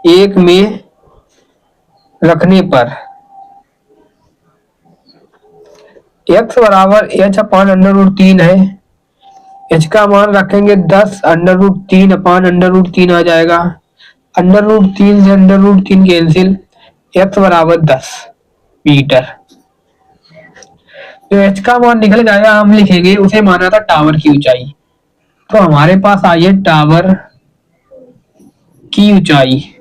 1 में रखने पर x बराबर h अपान √3 है, h का मान रखेंगे 10 √3 अपान √3 आ जाएगा, √3 से √3 कैंसिल, x बराबर 10 मीटर। जो h का मान निकल जाएगा हम लिखेंगे, उसे माना था टावर की ऊंचाई, तो हमारे पास आई है टावर की ऊंचाई,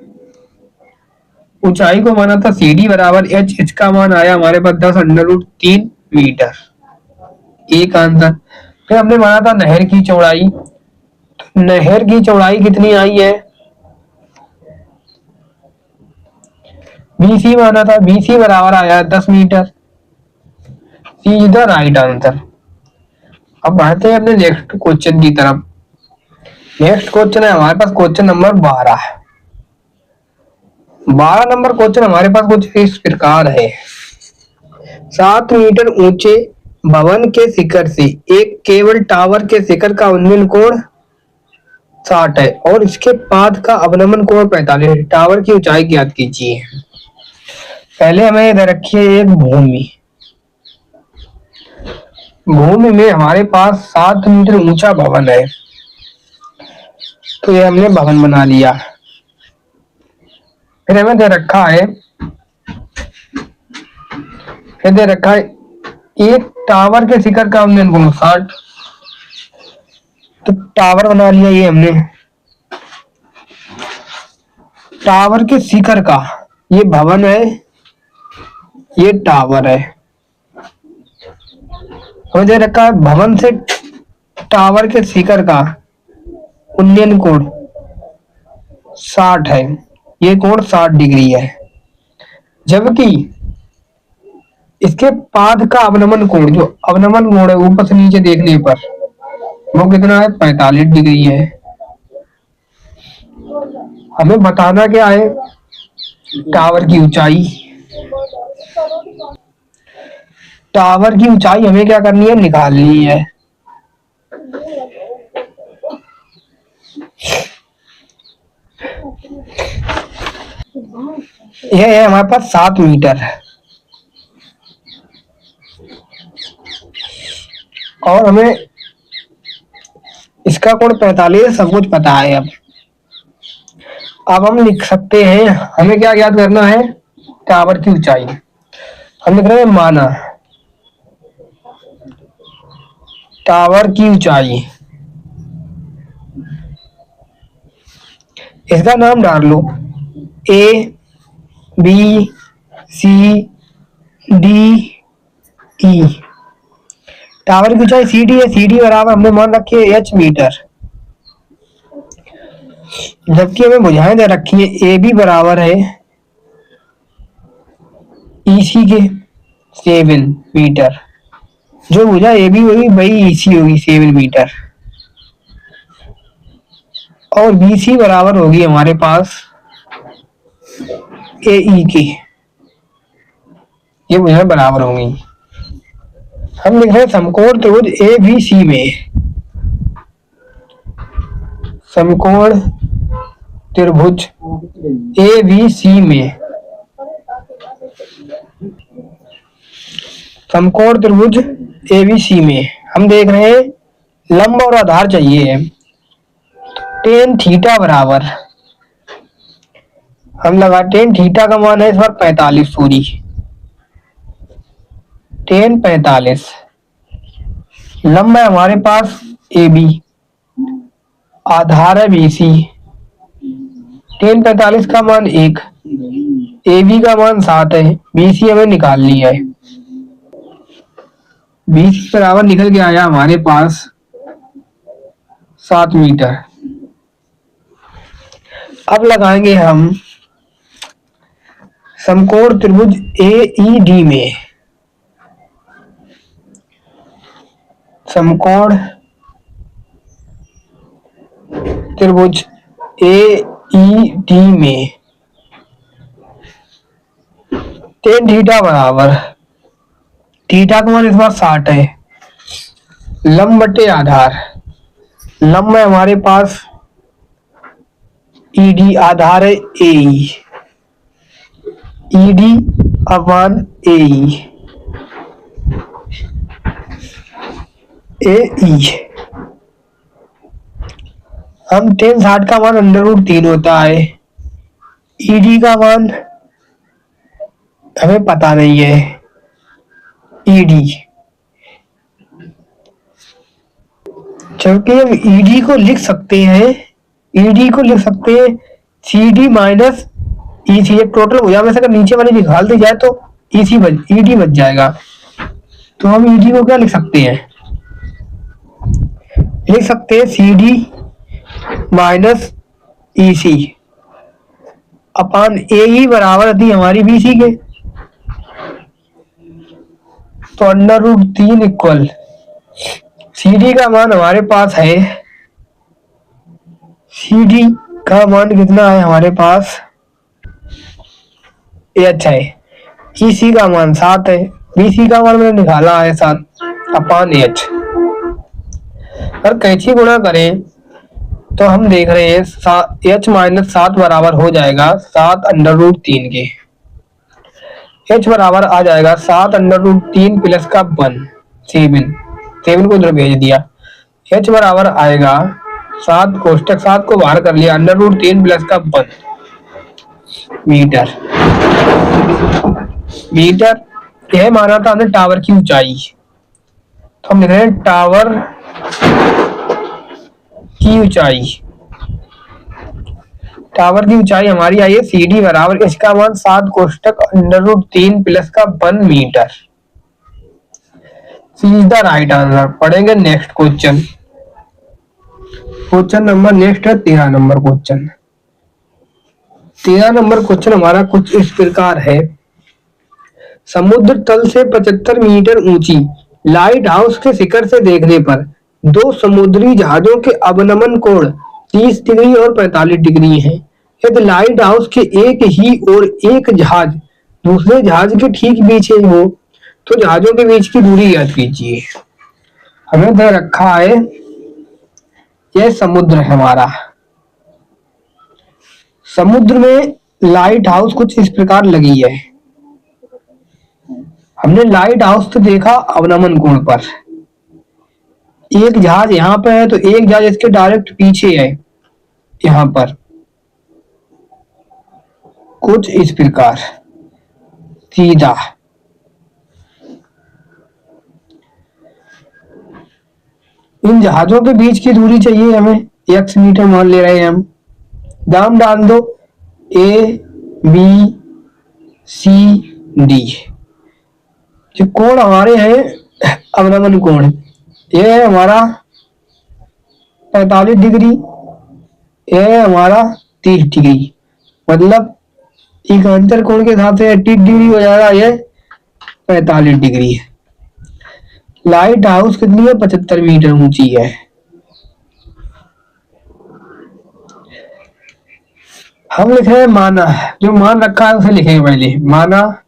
ऊंचाई को माना था CD बराबर h का मान आया हमारे पास 10 √3 मीटर, एक आंसर। फिर हमने माना था नहर की चौड़ाई, तो नहर की चौड़ाई कितनी आई है, BC माना था, BC बराबर आया 10 metre, C is the right answer. अब बढ़ते हैं अपने नेक्स्ट क्वेश्चन की तरफ। नेक्स्ट क्वेश्चन है हमारे पास क्वेश्चन नंबर 12। 12 नंबर क्वेश्चन हमारे पास कुछ इस प्रकार है। 7 मीटर ऊंचे भवन के शिखर से एक केबल टावर के शिखर का उन्नयन कोण 60 है और इसके पाद का अवनमन कोण 45 है। टावर की ऊंचाई ज्ञात कीजिए। पहले हमें इधर रखिए एक भूमि। भूमि में हमारे पास 7 मीटर ऊंचा भवन है, तो ये हमने भवन बना लिया। फिर हमें दे रखा है एक टावर के शिखर का उन्नयन कोण 60, तो टावर बना लिया ये हमने। टावर के शिखर का, ये भवन है, ये टावर है। हमें दे रखा है भवन से टावर के शिखर का उन्नयन कोण 60 है, ये कोण 60 डिग्री है। जबकि इसके पाद का अवनमन कोण, जो अवनमन कोण है ऊपर से नीचे देखने पर, वो कितना है 45 डिग्री है। हमें बताना क्या है, टावर की ऊंचाई। टावर की ऊंचाई हमें क्या करनी है, निकालनी है। यह है हमारे पास 7 मीटर और हमें इसका कोण 45 सब कुछ पता है। अब हम लिख सकते हैं, हमें क्या याद करना है, टावर की ऊंचाई। हम लिख रहे हैं माना टावर की ऊंचाई, इसका नाम डाल लो A B C D E। Tower की ऊंचाई CD है, CD बराबर हमने मान रखी है H मीटर। जबकि हमें बुझाएं दे रखी है AB बराबर है EC के 7 मीटर। जो बुझा AB होगी वही EC होगी 7 मीटर, और BC बराबर होगी हमारे पास AE की, ये बुझा बराबर होंगी। हम लिख रहे हैं समकोण त्रिभुज ABC में, समकोण त्रिभुज ABC में, समकोण त्रिभुज ABC में हम देख रहे हैं लंब और आधार चाहिए है। टेन थीटा बराबर, हम लगा टेन थीटा का मान है इस बार 45 पूरी, टेन 45। लंब है हमारे पास AB, आधार है BC। टेन 45 का मान 1, AB का मान 7 है, BC हमें निकालनी है। BC बराबर निकल के आया हमारे पास 7 मीटर। अब लगाएंगे हम समकोण त्रिभुज AED में, समकोण त्रिभुज AED में टेन थीटा बराबर, थीटा का मान इस बार 60 है, लंब बटे आधार। लंब है हमारे पास ED, आधार है AE, ED अपान AE, AE। हम टेन 60 का मान √3 होता है, ED का मान हमें पता नहीं है, ED। जबकि हम ED को लिख सकते हैं, ED को लिख सकते हैं CD माइनस EC। ये टोटल भुजा में से अगर नीचे वाली निकाल दी जाए तो ED बच जाएगा। तो हम ED को क्या लिख सकते हैं, लिख सकते हैं CD माइनस EC अपान AE बराबर थी हमारी BC के, तो √3 इक्वल CD का मान हमारे पास है, CD का मान कितना है हमारे पास एच है, ईसी का मान 7 है, बीसी का मान मैंने निकाला है 7 अपान एच। अगर कैंची गुणा करें तो हम देख रहे हैं एच माइनस 7 बराबर हो जाएगा 7 अंडर रूट 3 के। एच बराबर आ जाएगा 7 अंडर रूट 3 प्लस का 1 7 को इधर भेज दिया। एच बराबर आएगा 7 कोष्टक 7 को बाहर कर लिया अंडर रूट 3 प्लस का 1 मीटर। मीटर यह माना था हमने टावर की ऊंचाई, तो हम लिख रहे हैं टावर की ऊंचाई। टावर की ऊंचाई हमारी आई है सी डी बराबर इसका मान 7 कोष्टक अंडर रूट 3 प्लस का 1 metre. C is the right answer. पढ़ेंगे next question. Question number next है 13 नंबर क्वेश्चन। 13 नंबर क्वेश्चन हमारा कुछ इस प्रकार है। समुद्र तल से 75 मीटर ऊंची लाइट हाउस के शिखर से देखने पर दो समुद्री जहाजों के अवनमन कोण 30 डिग्री और 45 डिग्री है। यदि लाइट हाउस के एक ही और एक जहाज दूसरे जहाज के ठीक पीछे हो तो जहाजों के बीच की दूरी ज्ञात कीजिए। हमें दे रखा है यह समुद्र है हमारा। समुद्र में लाइट हाउस कुछ इस प्रकार लगी है। हमने लाइट हाउस तो देखा अवनमन कोण पर, एक जहाज यहाँ पे है तो एक जहाज इसके डायरेक्ट पीछे है यहाँ पर कुछ इस प्रकार सीधा। इन जहाजों के बीच की दूरी चाहिए हमें, x मीटर मान ले रहे हैं हम। दाम डाल दो ए बी सी डी। जो कोण हमारे हैं अवनमन कोण, ये है हमारा 45 डिग्री, ये है हमारा 30 डिग्री, मतलब एक अंतर कोण के साथ 80 डिग्री हो जाएगा, ये 45 डिग्री है। लाइट हाउस कितनी है 75 मीटर ऊंची है। हम लिख रहे हैं माना, जो मान रखा है उसे लिखेंगे पहले। माना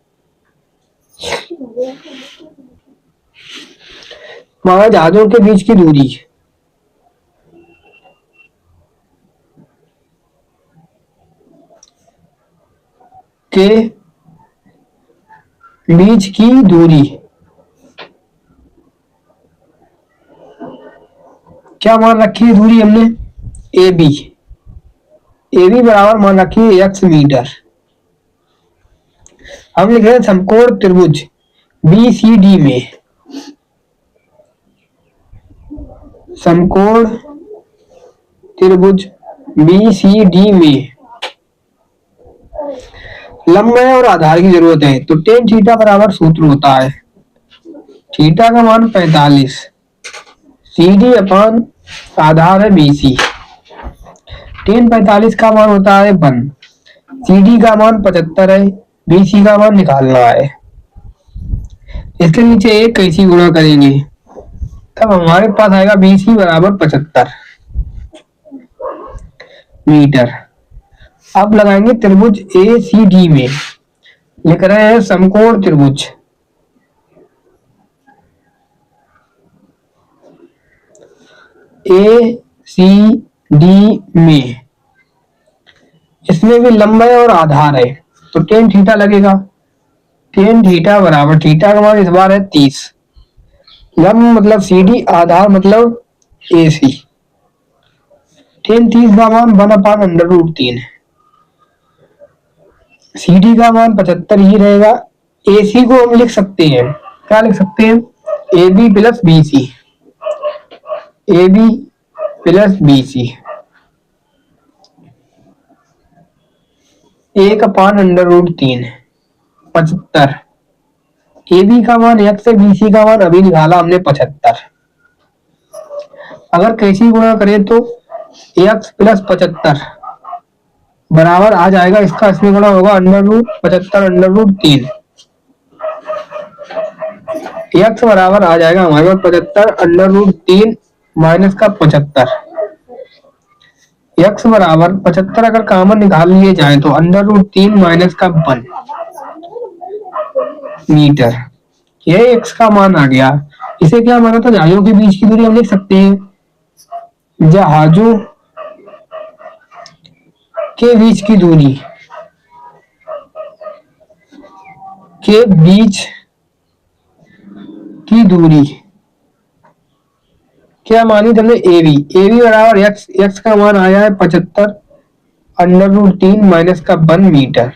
जहाजों के बीच की दूरी के बीच की दूरी क्या मान रखी है दूरी हमने ए बी बराबर मान रखी है x मीटर। हम लिख रहे हैं समकोण त्रिभुज बी सी डी में, समकोण त्रिभुज बी सी डी में लंबाई और आधार की जरूरत है। तो टेन थीटा बराबर सूत्र होता है थीटा का मान 45 सी डी अपान आधार है बीसी। टेन 45 का मान होता है 1, सी डी का मान 75 है, बीसी का मान निकालना है। इसके नीचे एक कैसी गुणा करेंगे तब हमारे पास आएगा बीसी बराबर 75 मीटर। अब लगाएंगे त्रिभुज ए सी डी में, लिख रहे हैं समकोण त्रिभुज ए सी डी में, इसमें भी लंबाई और आधार है तो टेन थीटा लगेगा। टेन थीटा बराबर थीटा का मान इस बार है 30, लंब मतलब सी डी, आधार मतलब ए सी। टेन 30 का मान 1/√3 है, सी डी का मान 75 ही रहेगा। ए सी को हम लिख सकते हैं, क्या लिख सकते हैं, A B plus B C, A B plus B C 1/√3 75। A B का मान x से बी सी का मान अभी निकाला हमने 75। अगर कैसी गुणा करें तो x प्लस 75 बराबर आ जाएगा, इसका इसमें गुणा होगा √75√3। x बराबर आ जाएगा हमारे पास 75√3 माइनस का 75। x बराबर 75 अगर कॉमन निकाल लिए जाए तो √3 माइनस का 1 मीटर। यह एक्स का मान आ गया। इसे क्या माना था, जहाजों के बीच की दूरी हम लिख सकते हैं, जहाजों के बीच की दूरी, के बीच की दूरी क्या मानी हमने, ए बी बराबर एक्स। एक्स का मान आया है 75 √3 माइनस का 1 metre.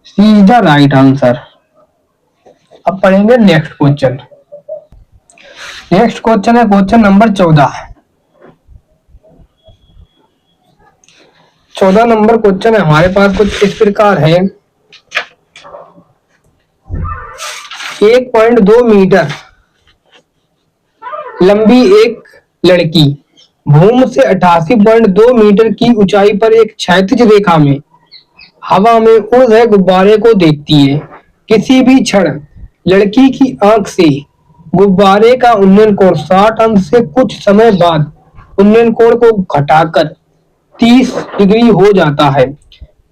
C is the right answer. अब पढ़ेंगे नेक्स्ट क्वेश्चन। नेक्स्ट क्वेश्चन है क्वेश्चन नंबर 14। 14 नंबर क्वेश्चन है हमारे पास कुछ इस प्रकार है। 1.2 मीटर लंबी एक लड़की भूमि से 88.2 मीटर की ऊंचाई पर एक क्षैतिज रेखा में हवा में उड़ रहे गुब्बारे को देखती है। किसी भी क्षण लड़की की आंख से गुब्बारे का उन्नयन कोण 60 अंश से कुछ समय बाद उन्नयन कोण को घटाकर 30 डिग्री हो जाता है।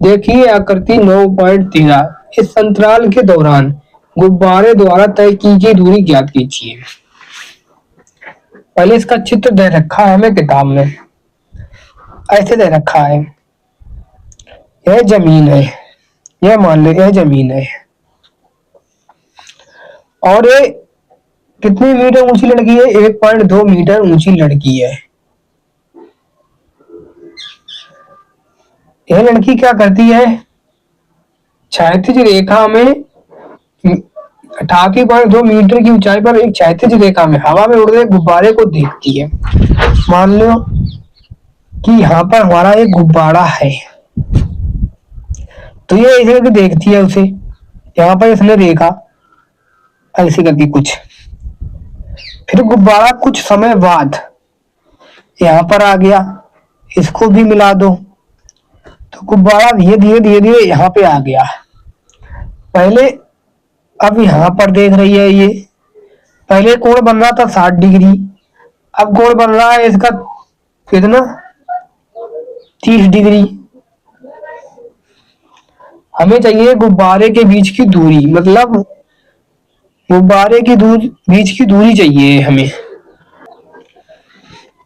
देखिए आकृति 9.13। इस अंतराल के दौरान गुब्बारे द्वारा तय की गई दूरी ज्ञात कीजिए। पहले इसका चित्र दे रखा है हमें किताब में, ऐसे दे रखा है। यह जमीन है, यह मान लो यह जमीन है, और ये कितनी मीटर ऊंची लड़की है, 1.2 मीटर ऊंची लड़की है। यह लड़की क्या करती है, क्षैतिज रेखा में 88.2 मीटर की ऊंचाई पर एक क्षैतिज रेखा में हवा में उड़ रहे गुब्बारे को देखती है। मान लो कि यहाँ पर हमारा एक गुब्बारा है, तो ये ऐसे करके देखती है उसे। यहाँ पर इसने देखा ऐसे करके कुछ, फिर गुब्बारा कुछ समय बाद यहाँ पर आ गया, इसको भी मिला दो तो गुब्बारा धीरे धीरे धीरे धीरे यहाँ पे आ गया। पहले अब यहाँ पर देख रही है, ये पहले कोण बन रहा था 60 डिग्री, अब कोण बन रहा है इसका कितना, 30 डिग्री। हमें चाहिए गुब्बारे के बीच की दूरी, मतलब गुब्बारे की बीच की दूरी चाहिए हमें।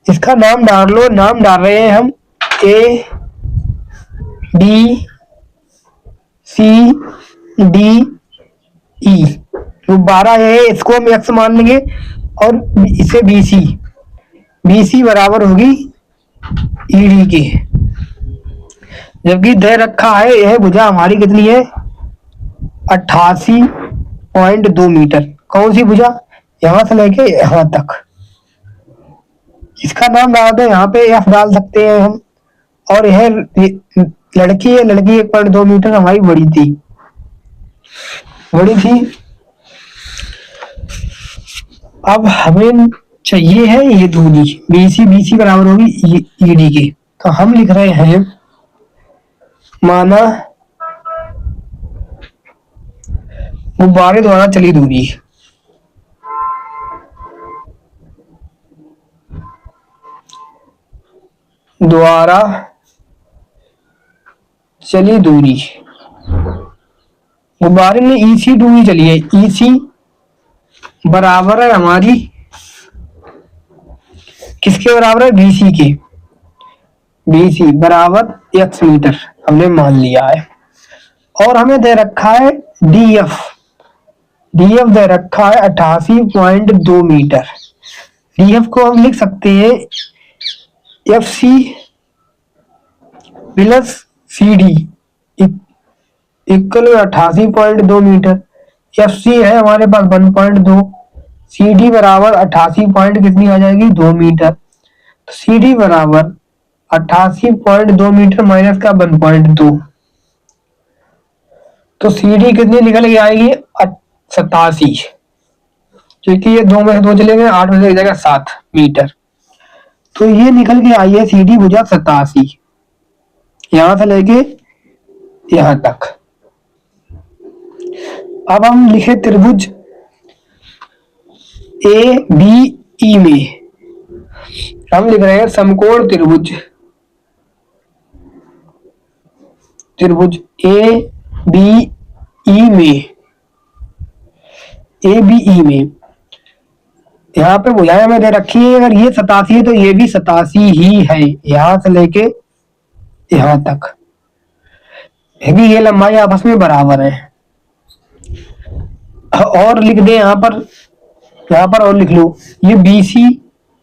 इसका नाम डाल लो, नाम डाल रहे हैं हम A B C D E. गुब्बारा है, इसको हम एक्स मान लेंगे और इसे बीसी, बीसी बराबर होगी ईडी के। जबकि दे रखा है यह भुजा हमारी कितनी है, 88.2 मीटर। कौन सी भुजा, यहां से लेके यहां तक। इसका नाम डाल दो, यहाँ पे एफ डाल सकते हैं हम। और यह लड़की है, लड़की 1.2 मीटर हमारी बड़ी थी। अब हमें चाहिए है ये दूरी, बीसी, बीसी बराबर होगी ईडी के। तो हम लिख रहे हैं माना गुब्बारे द्वारा चली दूरी, द्वारा चली दूरी, गुब्बारे ने ईसी दूरी चली है, ईसी बराबर है हमारी किसके बराबर है, बीसी के। बीसी बराबर एक्स मीटर हमने मान लिया है। और हमें दे रखा है डीएफ, डीएफ दे रखा है 88.2 मीटर। डीएफ को हम लिख सकते हैं F C plus C D equal 88.2 metre. F C है हमारे पास 1.2, सी डी बराबर 88 पॉइंट कितनी आ जाएगी, 2 मीटर। तो सी डी बराबर 88.2 मीटर माइनस का 1.2, तो सी डी कितनी निकल के आएगी, 87, क्योंकि ये 2 में से 2 चले गए, 8 में से जाएगा 7 मीटर। तो ये निकल के आई है सी डी भुजा 87, यहां से लेके यहां तक। अब हम लिखे त्रिभुज ए बी ई में, हम लिख रहे हैं समकोण त्रिभुज, त्रिभुज ए बी ई में ए बी ई में। यहाँ पे भुजाएं में दे रखी है, अगर ये 87 है तो ये भी 87 ही है, यहाँ से लेके यहाँ तक है कि ये लंबाई आपस में बराबर है। और लिख दे यहाँ पर और लिख लो, ये BC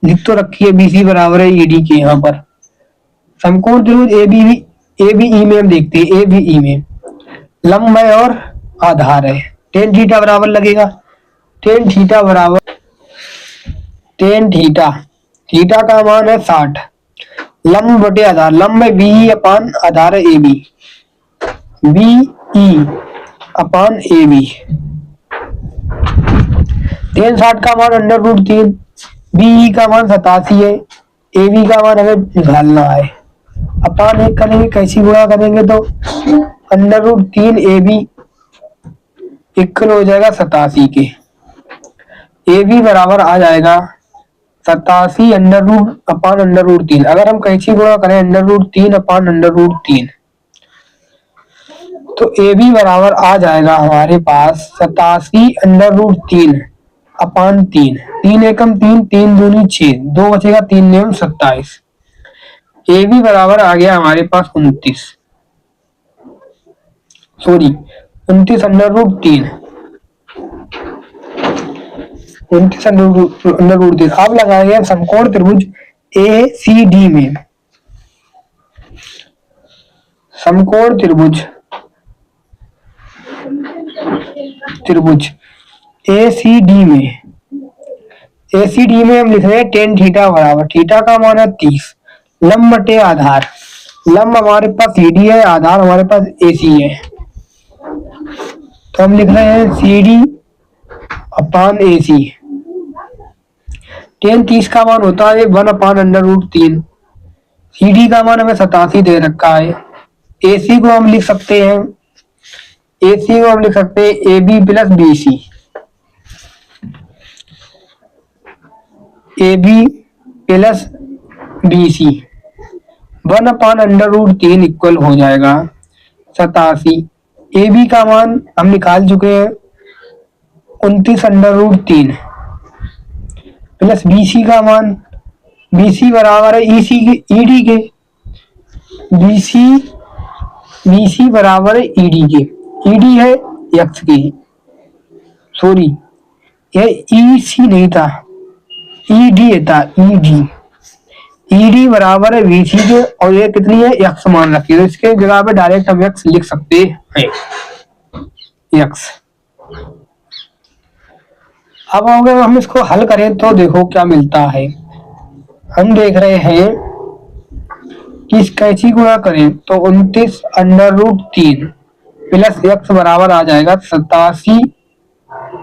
लिख तो रखी है, BC बराबर है ED के। यहाँ पर समकोण त्रिभुज ABE में हम देखते हैं, ABE में लंब है और आधार है, टेन थीटा बराबर लगेगा, टेन थीटा बराबर टेन थीटा, थीटा का मान है 60, लंब बटे आधार, लंब है BE अपान आधार है AB, BE upon AB, ten 60 का मान √3, BE का मान 87 है, AB का मान हमें निकालना है, अपान 1 करेंगे, कैसी गुणा करेंगे तो √3 AB इक्वल हो जाएगा 87 के, AB बराबर आ जाएगा 87 अपान √3। अगर हम कैसी गुणा करें √3 अपान √3 तो AB बराबर आ जाएगा हमारे पास 87 √3 अपान 3, 3 एकम 3, 3 दूनी 6, 2 बचेगा, 3 नेम 27, AB बराबर आ गया हमारे पास 29, सॉरी 29 √3, 29 √3। अब लगाएंगे समकोण त्रिभुज ACD में, समकोण त्रिभुज ACD में हम लिख रहे हैं टेन थीटा बराबर, थीटा का मान है 30, लंब बटे आधार, लंब हमारे पास CD है, आधार हमारे पास AC है, तो हम लिख रहे हैं CD अपान AC। टेन 30 का मान होता है 1 अपान √3, CD का मान हमें 87 दे रखा है, AC को हम लिख सकते हैं, AB plus BC, AB plus BC 1 अपान √3 इक्वल हो जाएगा 87, AB का मान हम निकाल चुके हैं 29 √3 प्लस BC का मान, BC बराबर है ED के, BC बराबर है ED के, ED है X की, सॉरी यह EC नहीं था, ED था, ED बराबर है BC के, और ये कितनी है X मान रखी है, तो इसके जगह पे डायरेक्ट हम X लिख सकते हैं, X। अब अगर हम इसको हल करें तो देखो क्या मिलता है, हम देख रहे हैं कि इस कैसी गुणा करें तो 29 √3 प्लस X बराबर आ जाएगा 87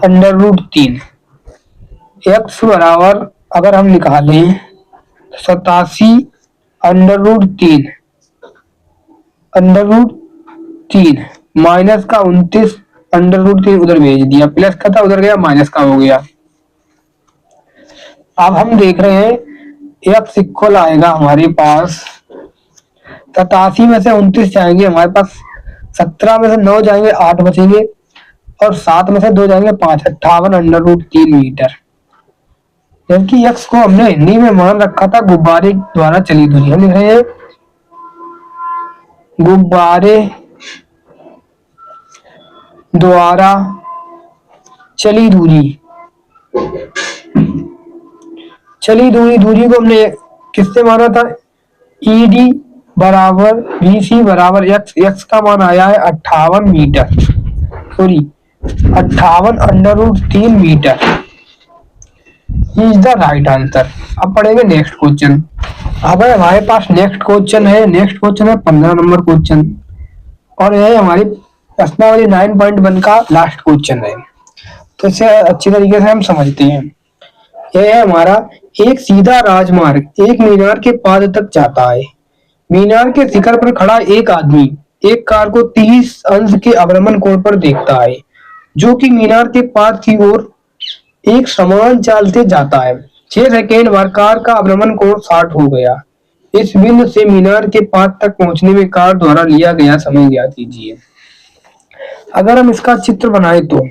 √3, X बराबर अगर हम निकालें 87 √3 माइनस का 29 √3 उधर भेज दिया, प्लस का था उधर गया, माइनस का हो गया। अब हम देख रहे हैं X इक्वल आएगा हमारे पास 87 में से 29 जाएंगे हमारे पास, 17 में से 9 जाएंगे 8 बचेंगे, और 7 में से 2 जाएंगे 5, 58 √3 मीटर। जबकि X को हमने हिंदी में मान रखा था गुब्बारे द्वारा चली दूरी, हम लिख रहे हैं गुब्बारे द्वारा चली दूरी को हमने किससे माना था, ED बराबर BC बराबर X का मान आया है 58 metre, sorry 58 √3 metre, is the right answer. अब पढ़ेंगे नेक्स्ट क्वेश्चन। अब हमारे पास नेक्स्ट क्वेश्चन है 15 नंबर क्वेश्चन, और यह हमारी प्रश्नावली 9.1 का लास्ट क्वेश्चन है, तो इसे अच्छी तरीके से हम समझते हैं। यह है हमारा, एक सीधा राजमार्ग एक मीनार के पाद तक जाता है, मीनार के शिखर पर खड़ा एक आदमी एक कार को 30 अंश के अवलंबन कोण पर देखता है, जो कि मीनार के पाद की ओर एक समान चाल से जाता है। 6 सेकेंड बाद कार का अवलंबन कोण 60 हो गया। इस बिंदु से मीनार के पाद तक पहुंचने में कार द्वारा लिया गया समय ज्ञात कीजिए। अगर हम इसका चित्र बनाए तो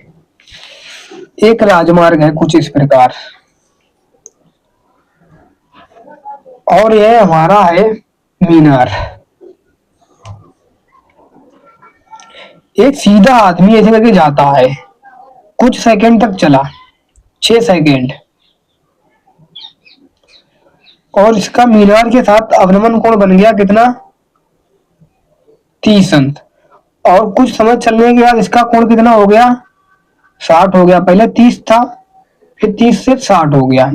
एक राजमार्ग है कुछ इस प्रकार, और यह हमारा है मीनार। एक सीधा आदमी ऐसे करके जाता है, कुछ सेकंड तक चला, 6 सेकंड, और इसका मीनार के साथ अवनमन कोण बन गया कितना, 30 अंश। और कुछ समय चलने के बाद इसका कोण कितना हो गया, 60 हो गया। पहले 30 था, फिर 30 से 60 हो गया।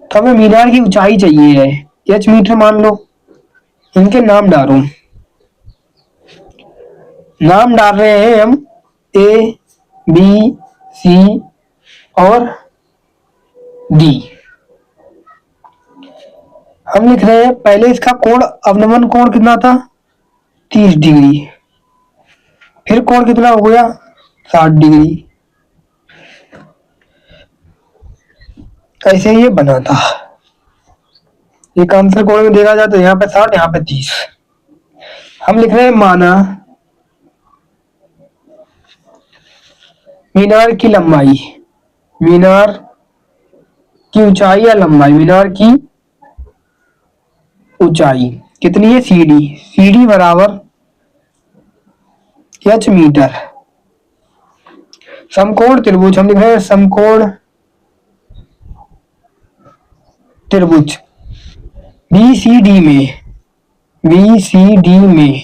तो हमें मीनार की ऊंचाई चाहिए है, h मीटर मान लो। इनके नाम डालो, नाम डाल रहे हैं हम A, B, C और D। हम लिख रहे हैं पहले इसका कोण, अवनमन कोण कितना था, 30 डिग्री, फिर कोण कितना हो गया, 60 डिग्री। ऐसे ये बना था। एक आंसर कोण में देखा जाए तो यहाँ पे 60, यहाँ पे 30। हम लिख रहे हैं माना मीनार की लंबाई, मीनार की ऊंचाई या लंबाई, मीनार की ऊंचाई कितनी है, सीडी, सीडी बराबर h मीटर। समकोण त्रिभुज, हम लिख रहे हैं समकोण त्रिभुज बीसीडी में, बीसीडी में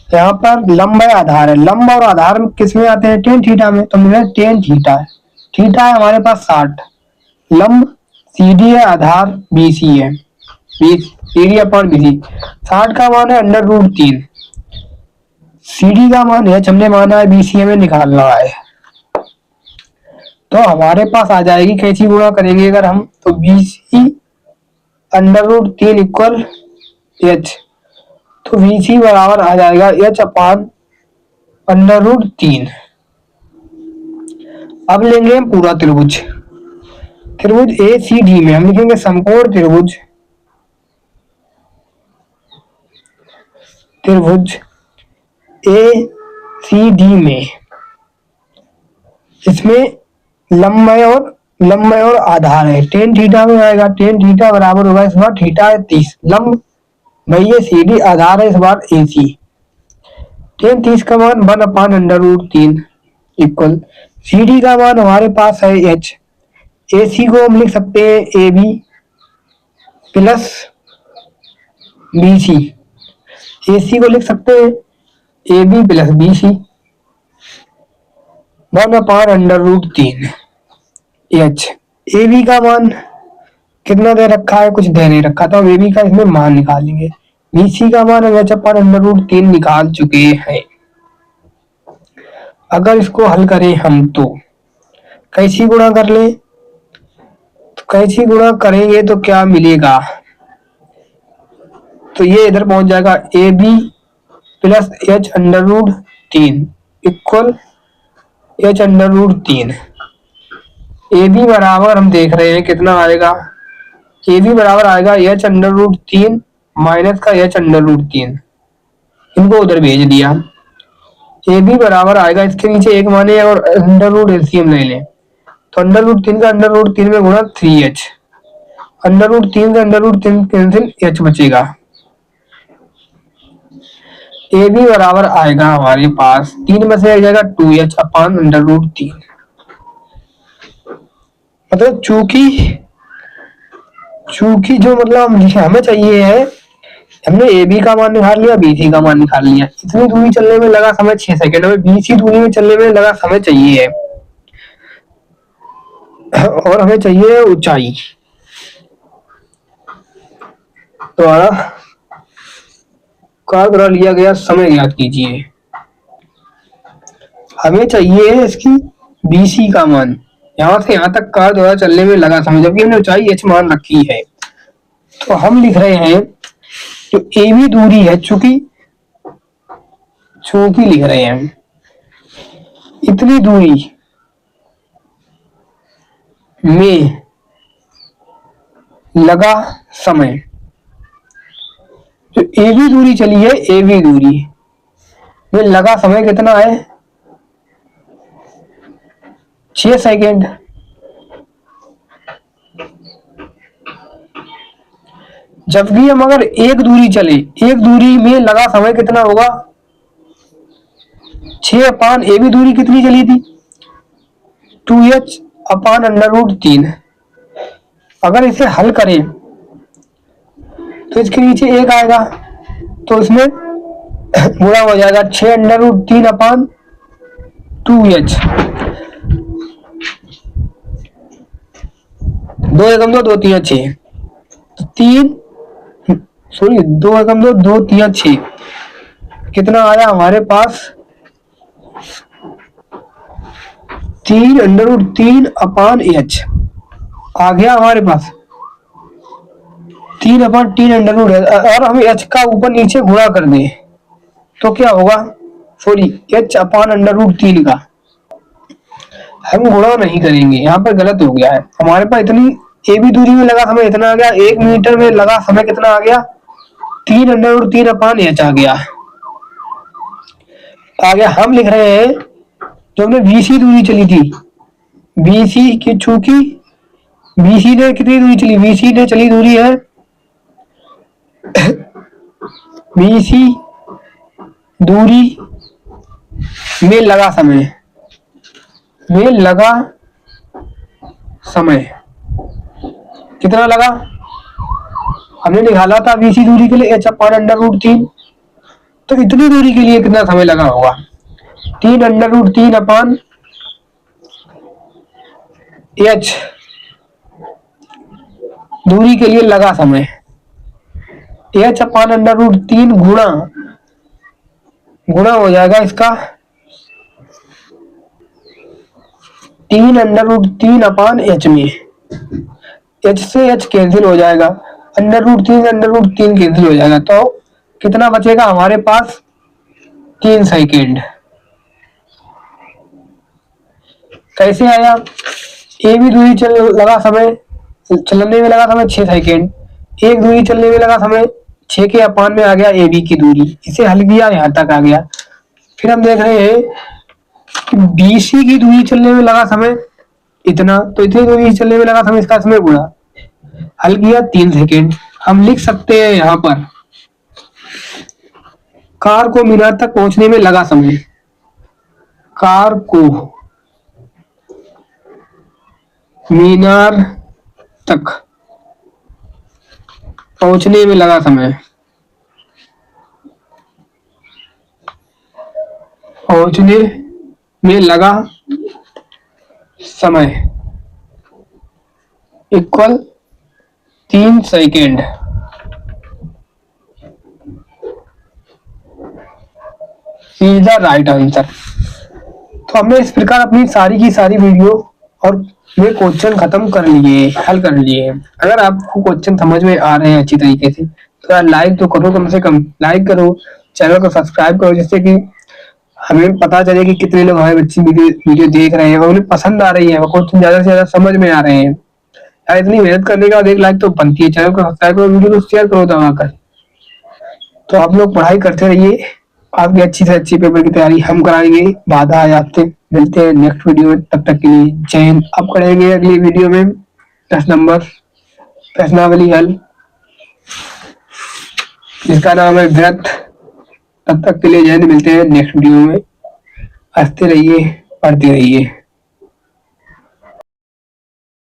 यहाँ पर लंब है आधार है, लंब और आधार किस में आते हैं, टेन थीटा में। तो मिला टेन थीटा, थीटा है हमारे पास 60, लंब सीडी है, आधार बीसी है, सीडी अपॉन बीसी। 60 का मान है √3, सीडी का मान है हमने माना है, बीसी हमें निकालना है। तो हमारे पास आ जाएगी, कैसी गुणा करेंगे अगर हम, तो बीसी √3 इक्वल h, तो VC बराबर आ जाएगा h अपान √3। अब लेंगे हम पूरा त्रिभुज, त्रिभुज ACD में हम लिखेंगे समकोण त्रिभुज, त्रिभुज ACD में, इसमें लंब और आधार है, टेन थीटा में आएगा, टेन थीटा बराबर होगा, इस बार थीटा है 30, लंब भाई ये CD, आधार है इस बार AC, टेन 30 का मान 1 अपान √3 इक्वल, CD का मान हमारे पास है h, AC को हम लिख सकते हैं AB प्लस BC, AC को लिख सकते हैं AB प्लस BC, 1 अपान √3 h। AB का मान कितना दे रखा है, कुछ दे नहीं रखा, तो AB का इसमें मान निकालेंगे। BC का मान हम h अपान √3 निकाल चुके हैं। अगर इसको हल करें हम तो कैसी गुणा कर ले, तो कैसी गुणा करेंगे तो क्या मिलेगा, तो ये इधर पहुंच जाएगा AB plus h √3 equal h √3। AB बराबर हम देख रहे हैं कितना आएगा, AB बराबर आएगा h √3 माइनस का h √3, इनको उधर भेज दिया। AB बराबर आएगा, इसके नीचे एक माने और √ एलसीएम ले लें, तो √3 का √3 में गुणा 3h, √3 का √3 कैंसिल, h बचेगा। AB बराबर आएगा हमारे पास 3 में से आ जाएगा 2h अपान √3। मतलब चूंकि जो मतलब हमें चाहिए है, हमने AB का मान निकाल लिया, BC का मान निकाल लिया, इतनी दूरी चलने में लगा समय 6 सेकंड, हमें BC दूरी में चलने में लगा समय चाहिए है, और हमें चाहिए ऊंचाई। तो का द्वारा लिया गया समय याद कीजिए, हमें चाहिए इसकी BC का मान, यहां से यहां तक कार द्वारा चलने में लगा समय, जबकि हमने ऊंचाई h मान रखी है। तो हम लिख रहे हैं जो AB दूरी है, चूंकि लिख रहे हैं इतनी दूरी में लगा समय, जो AB दूरी चली है, AB दूरी में लगा समय कितना है, 6 सेकेंड। जबकि हम अगर एक दूरी चले, एक दूरी में लगा समय कितना होगा? 6/a भी दूरी कितनी चली थी? 2h/√3। अगर इसे हल करें तो इसके नीचे एक आएगा, तो इसमें गुणा हो जाएगा 6√3/2h। 2 एकम 2, 2 3 6, 2 एकम 2, 2 3 6, कितना आया हमारे पास? 3√3/h आ गया हमारे पास। 3/3 और हम h का ऊपर नीचे गुणा कर दें तो क्या होगा? सॉरी, h/√3 का हम गुणा नहीं करेंगे, यहाँ पर गलत हो गया है। हमारे पास इतनी ए बी दूरी में लगा समय इतना आ गया, 1 मीटर में लगा समय कितना आ गया? 3√3/h आ गया। आगे हम लिख रहे हैं जो हमने BC दूरी चली थी, BC की, चूंकि BC ने कितनी दूरी चली? BC ने चली दूरी है BC दूरी में लगा समय, में लगा समय कितना लगा? हमने निकाला था BC दूरी के लिए h/√3, तो इतनी दूरी के लिए कितना समय लगा होगा? 3√3/h दूरी के लिए लगा समय, h/√3 गुणा हो जाएगा इसका 3√3/h में। h से h कैंसिल हो जाएगा, √3 से √3 कैंसिल हो जाएगा, तो कितना बचेगा हमारे पास? 3 सेकेंड। कैसे आया? ए भी दूरी लगा समय, चलने में लगा समय 6 सेकेंड, एक दूरी चलने में लगा समय 6 के अपान में आ गया ए बी की दूरी, इसे हल किया, यहाँ तक आ गया। फिर हम देख रहे हैं कि BC की दूरी चलने में लगा समय इतना, तो इतनी दूरी चलने में लगा समय, इसका समय गुणा, हल किया 3 सेकेंड। हम लिख सकते हैं यहाँ पर कार को मीनार तक पहुंचने में लगा समय, कार को मीनार तक पहुंचने में लगा समय, पहुंचने में लगा समय equal 3 second. Is the right answer. तो हमने इस प्रकार अपनी सारी की सारी वीडियो और ये क्वेश्चन खत्म कर लिए, हल कर लिए। अगर आपको क्वेश्चन समझ में आ रहे हैं अच्छी तरीके से तो लाइक तो करो, कम से कम लाइक करो, चैनल को सब्सक्राइब करो, जिससे कि हमें पता चले कि कितने लोग हमारे बच्चे वीडियो देख रहे हैं और उन्हें पसंद आ रही है, वो क्वेश्चन ज्यादा से ज्यादा समझ में आ रहे हैं। यार इतनी मेहनत करने के बाद एक लाइक तो बनती है। चैनल को सब्सक्राइब करो, वीडियो को शेयर करो दबाकर। तो आप लोग पढ़ाई करते रहिए, आपकी अच्छी से अच्छी पेपर की तैयारी हम कराएंगे। वादा है आपसे। मिलते हैं नेक्स्ट वीडियो में, तब तक के लिए जय हिंद। अब करेंगे अगली वीडियो में 10 नंबर प्रश्नावली हल, जिसका नाम है व्रत। तब तक के लिए जय हिंद। मिलते हैं नेक्स्ट वीडियो में। हंसते रहिए, पढ़ते रहिए।